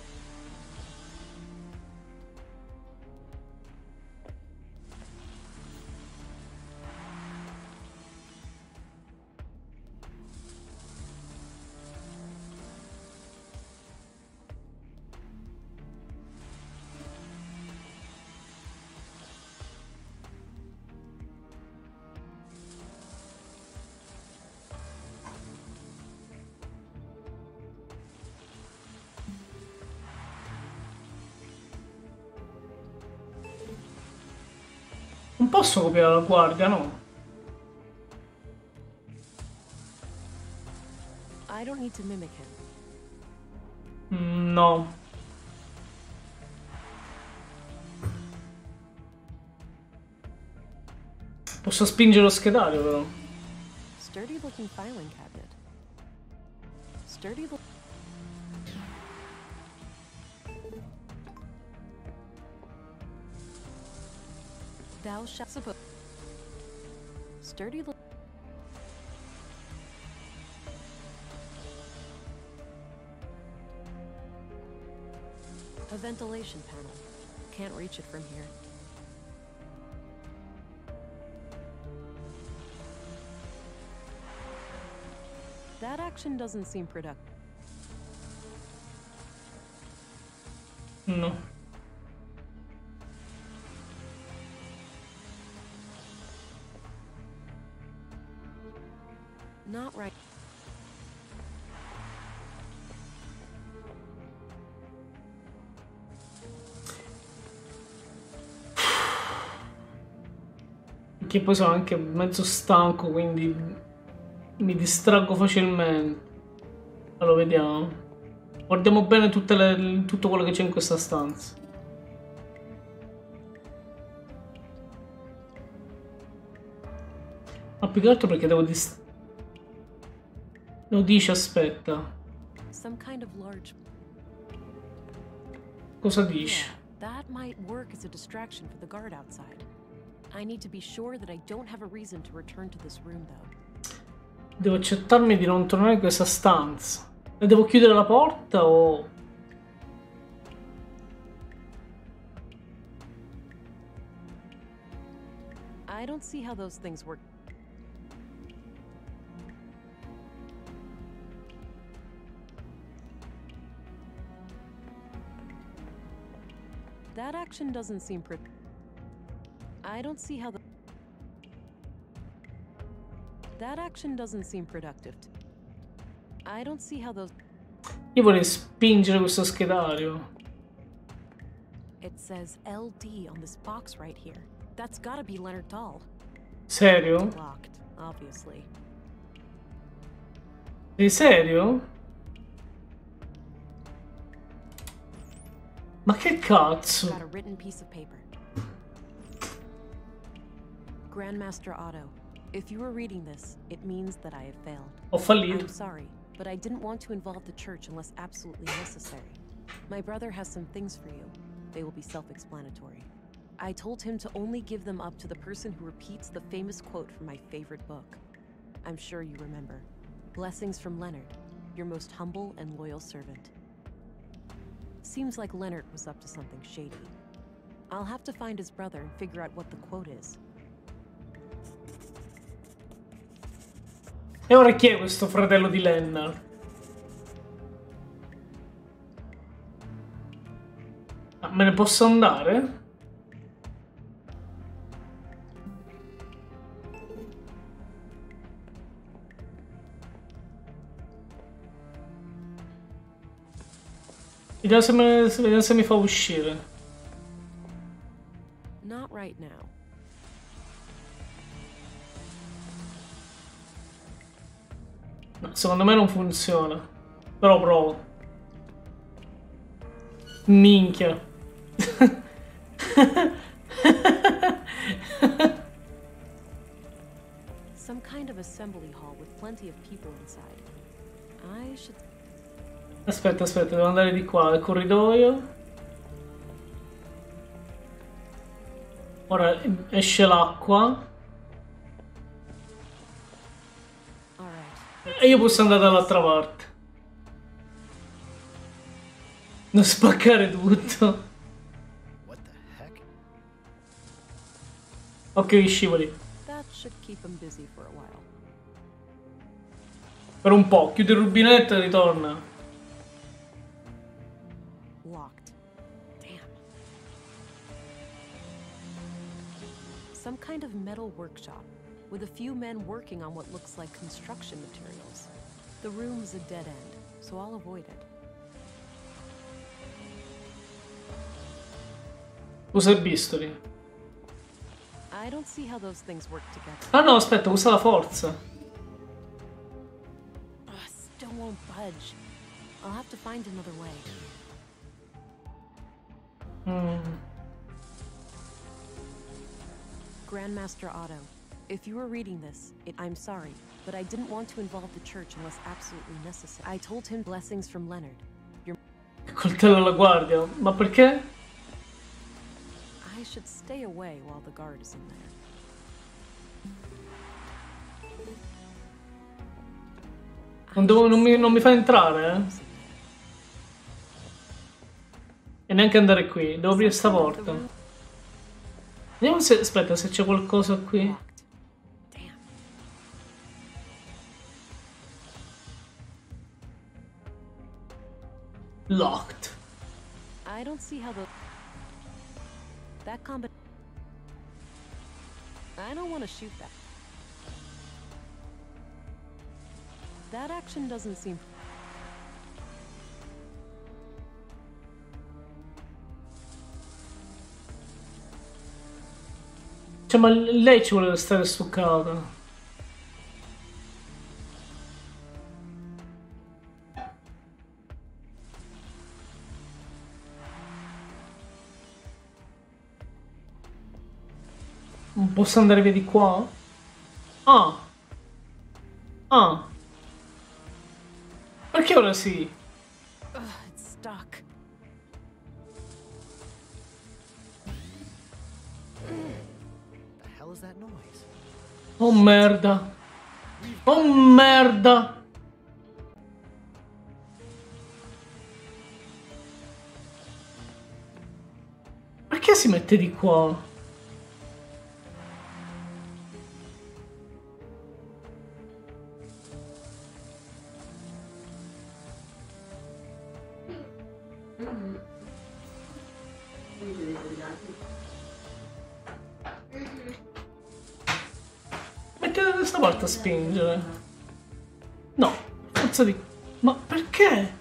Non posso copiare la guardia, no? I don't need to mimic him. No. Posso spingere lo schedario, però. Sturdy looking filing cabinet. Sturdy look. Thou shalt suppose. Sturdy look. A ventilation panel. Can't reach it from here. That action doesn't seem productive. No. Not right. Che poi sono anche mezzo stanco, quindi mi distraggo facilmente. Allora, vediamo. Guardiamo bene tutto quello che c'è in questa stanza. Ma più che altro perché devo lo dice, aspetta. Some kind of large. Cosa dice? That might work as a distraction for the guard outside. I need to be sure that I don't have a reason to return to this room though. Devo accettarmi di non tornare in questa stanza. E devo chiudere la porta o... I don't see how those things work. That action doesn't seem I don't see how That action doesn't seem productive. I don't see how those... Io vorrei spingere questo schedario. It says LD on this box right here. That's gotta be Leonard Dahl. Serio? Locked, obviously. Sei serio? Ma che cazzo? Got a written piece of paper. Grandmaster Otto, if you were reading this, it means that I have failed. Ho fallito. I'm sorry, but I didn't want to involve the church unless absolutely necessary. My brother has some things for you. They will be self-explanatory. I told him to only give them up to the person who repeats the famous quote from my favorite book. I'm sure you remember. Blessings from Leonard, your most humble and loyal servant. Seems like Leonard was up to something shady. I'll have to find his brother and figure out what the quote is. E ora chi è questo fratello di Lennart? Ah, me ne posso andare? Vediamo se mi fa uscire. right now. Secondo me non funziona. Però provo. Minchia. Some kind of assembly hall with plenty of people inside. I should... Aspetta, devo andare di qua, al corridoio. Ora esce l'acqua. E io posso andare dall'altra parte. Non spaccare tutto. Occhio gli scivoli. That should keep him busy for a while. Per un po', chiude il rubinetto e ritorna. Locked. Damn. Some kind of metal workshop with a few men working on what looks like construction materials. The room's a dead end, so I'll avoid it. Usa il bisturi. I don't see how those things work together. Ah no, aspetta, usa la forza. Still won't budge. I'll have to find another way. Grandmaster Otto, if you are reading this, I'm sorry, but I didn't want to involve the church unless absolutely necessary. I told him blessings from Leonard. Coltello alla guardia. Ma perché? I should stay away while the guard is in there. Non mi fa entrare, eh? E neanche andare qui. Devo aprire sta porta. Vediamo se... Aspetta, se c'è qualcosa qui. Locked. I don't see how the... That combat... I don't want to shoot that. That action doesn't seem... Cioè, ma lei ci vuole stare stuccata. Non posso andare via di qua? Ah. Ah. Perché ora sì? It's stuck. The hell is that noise? Oh merda. Oh merda. Perché si mette di qua? Mettete da questa parte a spingere. No, forza di... Ma perché?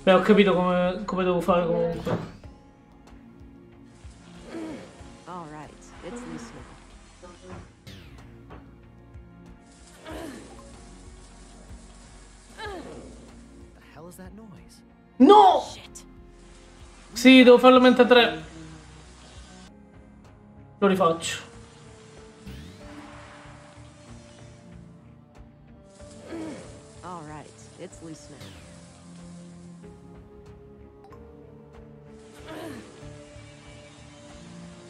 Beh, ho capito come devo fare comunque. All right, it's loose now. The hell is that noise? No! Shit. Sì, devo farlo mente a 3. Lo rifaccio. All right, it's loose now.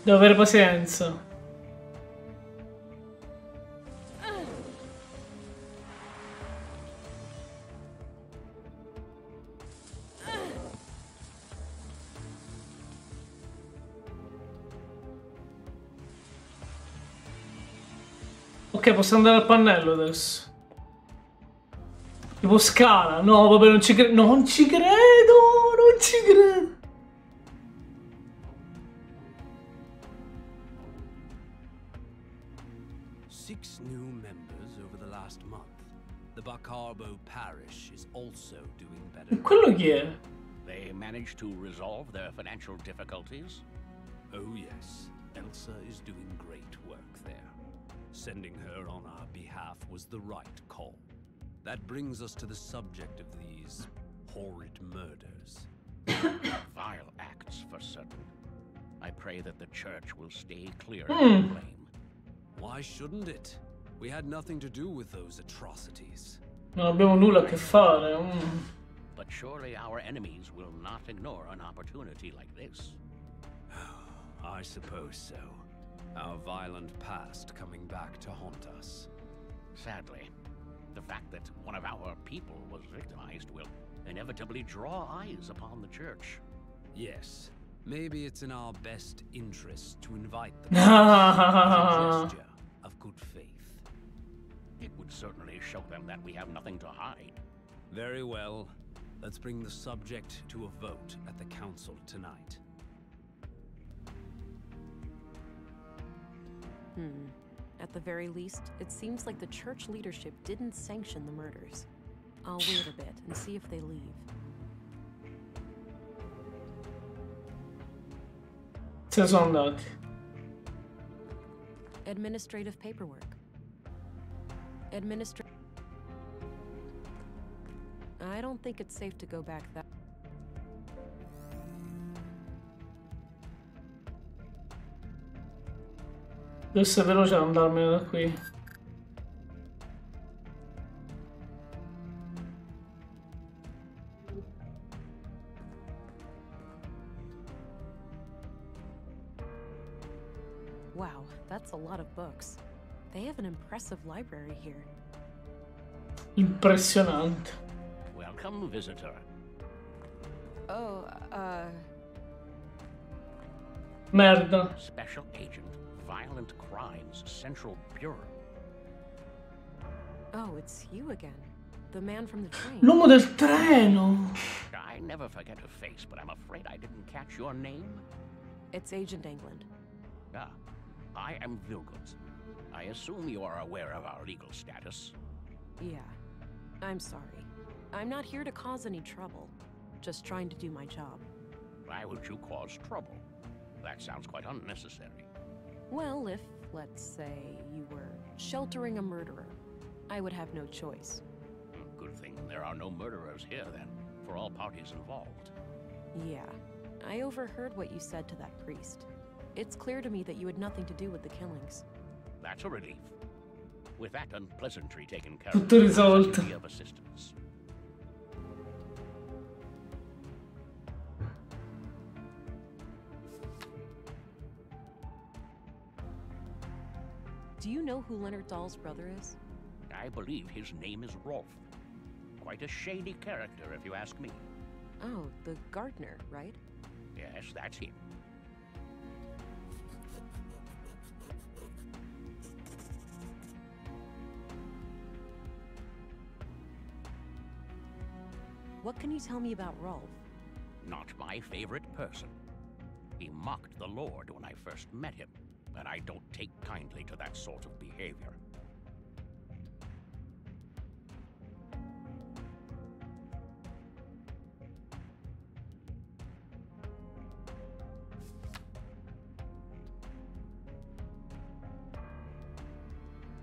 Devo avere pazienza. Ok, posso andare al pannello adesso. Tipo scala. No, vabbè, non ci credo. Non ci credo. Non ci credo. Six new members over the last month. The Bacarbo parish is also doing better. Quello chi è? They managed to resolve their financial difficulties? Oh yes, Elsa is doing great work there. Sending her on our behalf was the right call. That brings us to the subject of these horrid murders. Vile acts, for certain. I pray that the church will stay clear of the blame. Why shouldn't it? We had nothing to do with those atrocities. Non abbiamo nulla a che fare. But surely our enemies will not ignore an opportunity like this. I suppose so. Our violent past coming back to haunt us. Sadly, the fact that one of our people was victimized will inevitably draw eyes upon the church. Yes, maybe it's in our best interest to invite them as a gesture of good faith. It would certainly show them that we have nothing to hide. Very well. Let's bring the subject to a vote at the council tonight. At the very least, it seems like the church leadership didn't sanction the murders. I'll wait a bit and see if they leave. Se ne sono andati. Administrative paperwork. I don't think it's safe to go back that. Devo essere veloce ad andarmene da qui. Wow, that's a lot of books. They have an impressive library here. Impressionante. Welcome, visitor. Oh, Merda. Special Agent, Violent Crimes Central Bureau. Oh, it's you again. The man from the train. L'uomo del treno. I never forget a face, but I'm afraid I didn't catch your name. It's Agent England. Ah, I am Vilgus. I assume you are aware of our legal status. Yeah. I'm sorry. I'm not here to cause any trouble. Just trying to do my job. Why would you cause trouble? That sounds quite unnecessary. Well, if, let's say, you were sheltering a murderer, I would have no choice. Good thing there are no murderers here, then, for all parties involved. Yeah. I overheard what you said to that priest. It's clear to me that you had nothing to do with the killings. That's a relief. With that unpleasantry taken care Tutto risolto. I'll be of assistance. Do you know who Leonard Dahl's brother is? I believe his name is Rolf. Quite a shady character, if you ask me. Oh, the gardener, right? Yes, that's him. What can you tell me about Rolf? Not my favorite person. He mocked the Lord when I first met him, and I don't take kindly to that sort of behavior.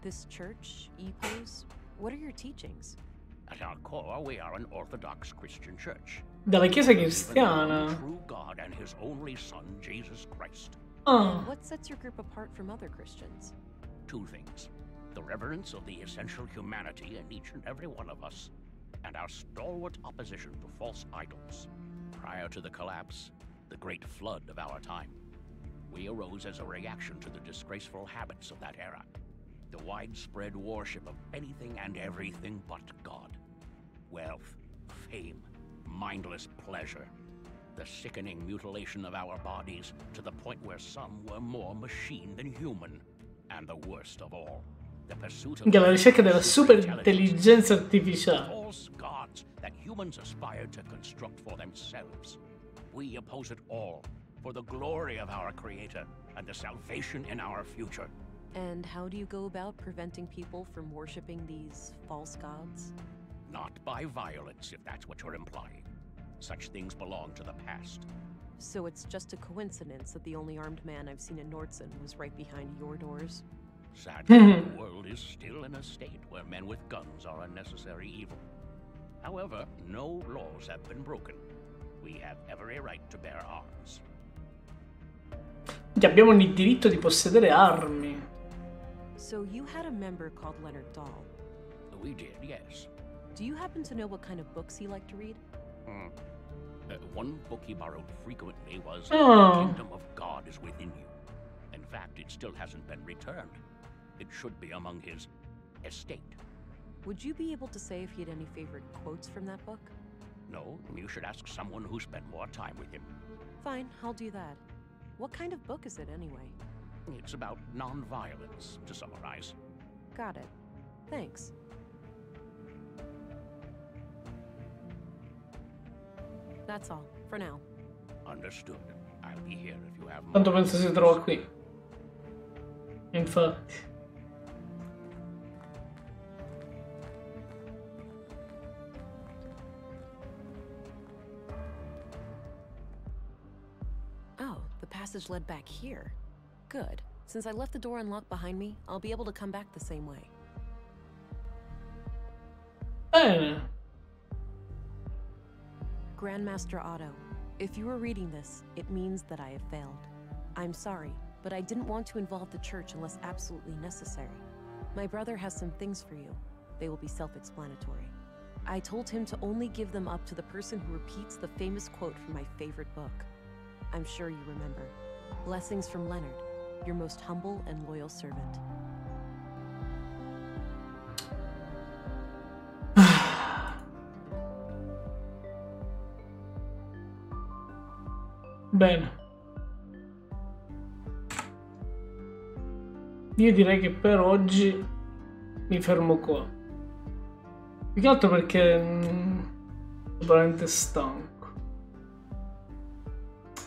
This church, Epos, what are your teachings? At our core, we are an Orthodox Christian church. Dalla Chiesa cristiana. True God and His only Son, Jesus Christ. What sets your group apart from other Christians? Two things. The reverence of the essential humanity in each and every one of us, and our stalwart opposition to false idols. Prior to the collapse, the great flood of our time, we arose as a reaction to the disgraceful habits of that era. The widespread worship of anything and everything but God. Wealth, fame, mindless pleasure. The sickening mutilation of our bodies to the point where some were more machine than human. And the worst of all, the pursuit of la ricerca della super intelligenza artificiale. False gods that humans aspired to construct for themselves. We oppose it all for the glory of our Creator and the salvation in our future. And how do you go about preventing people from worshipping these false gods? Not by violence, if that's what you're implying. Such things belong to the past. So it's just a coincidence that the only armed man I've seen in Nordson was right behind your doors? Sadly, the world is still in a state where men with guns are a necessary evil. However, no laws have been broken. We have every right to bear arms. Abbiamo il diritto di possedere armi. So you had a member called Leonard Dahl. We did, yes. Do you happen to know what kind of books he liked to read? One book he borrowed frequently was The Kingdom of God is Within You. In fact, it still hasn't been returned. It should be among his estate. Would you be able to say if he had any favorite quotes from that book? No, you should ask someone who spent more time with him. Fine, I'll do that. What kind of book is it anyway? It's about non-violence, to summarize. Got it. Thanks. That's all, for now. Understood. I'll be here if you have more. Tanto penso si trova qui. Infatti. Oh, the passage led back here. Good. Since I left the door unlocked behind me, I'll be able to come back the same way. Bene. Grandmaster Otto, if you are reading this, it means that I have failed. I'm sorry, but I didn't want to involve the church unless absolutely necessary. My brother has some things for you. They will be self-explanatory. I told him to only give them up to the person who repeats the famous quote from my favorite book. I'm sure you remember. Blessings from Leonard, your most humble and loyal servant. Bene. Io direi che per oggi mi fermo qua. Più che altro perché sono veramente stanco.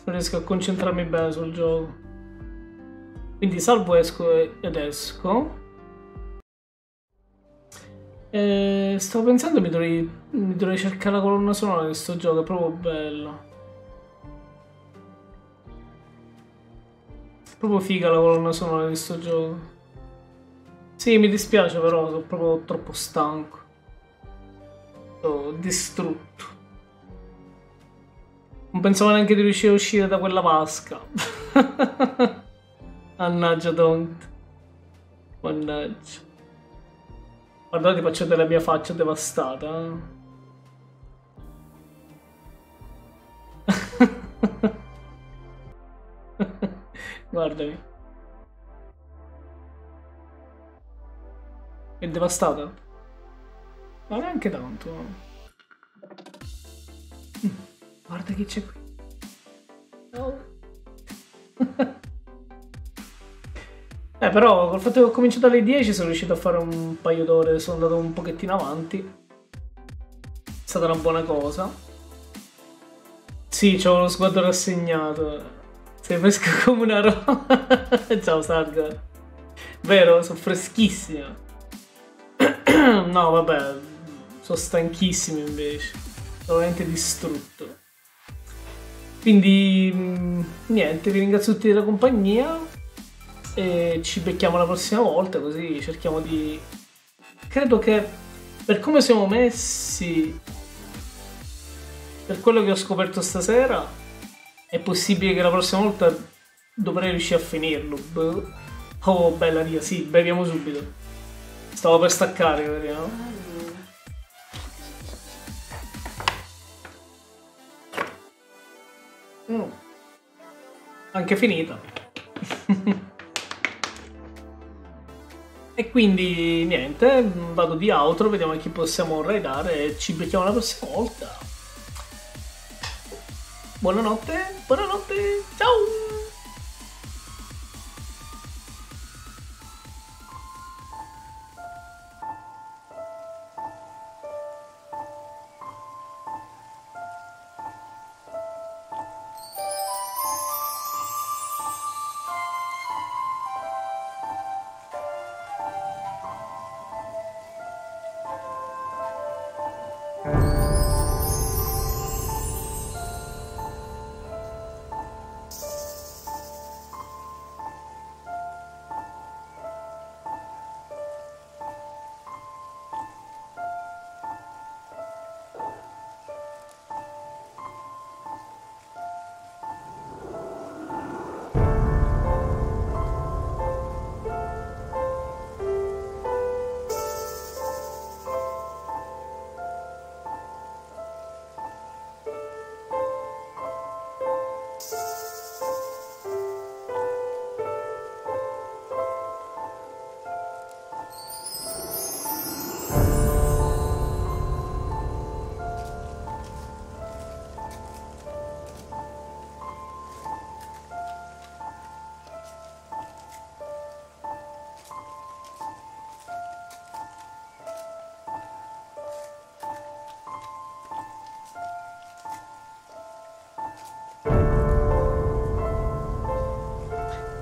Non riesco a concentrarmi bene sul gioco. Quindi salvo, esco ed esco. Stavo pensando mi dovrei cercare la colonna sonora di questo gioco, è proprio bello. Proprio figa la colonna sonora di sto gioco. Sì, mi dispiace però, sono proprio troppo stanco. Sono distrutto. Non pensavo neanche di riuscire a uscire da quella vasca. Mannaggia Don't. Mannaggia. Guardate, faccio della mia faccia devastata. Guardami. È devastata. Ma neanche tanto. Guarda chi c'è qui. Oh. Però col fatto che ho cominciato alle 10 sono riuscito a fare un paio d'ore, sono andato un pochettino avanti. È stata una buona cosa. Sì, c'ho lo sguardo rassegnato. Sei fresco come una roba. Ciao Sarga. Vero, sono freschissima. No, vabbè, sono stanchissimo invece. Sono veramente distrutto. Quindi, niente, vi ringrazio tutti della compagnia. E ci becchiamo la prossima volta, così cerchiamo di... Credo che per come siamo messi, per quello che ho scoperto stasera, è possibile che la prossima volta dovrei riuscire a finirlo. Oh, bella via, sì, beviamo subito. Stavo per staccare, vediamo. Anche finita. E quindi niente, vado di outro, vediamo a chi possiamo raidare e ci becchiamo la prossima volta. Buonanotte, buonanotte, ciao!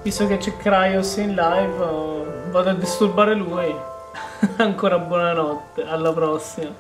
Visto che c'è Cryos in live, vado a disturbare lui. Ancora buonanotte, alla prossima.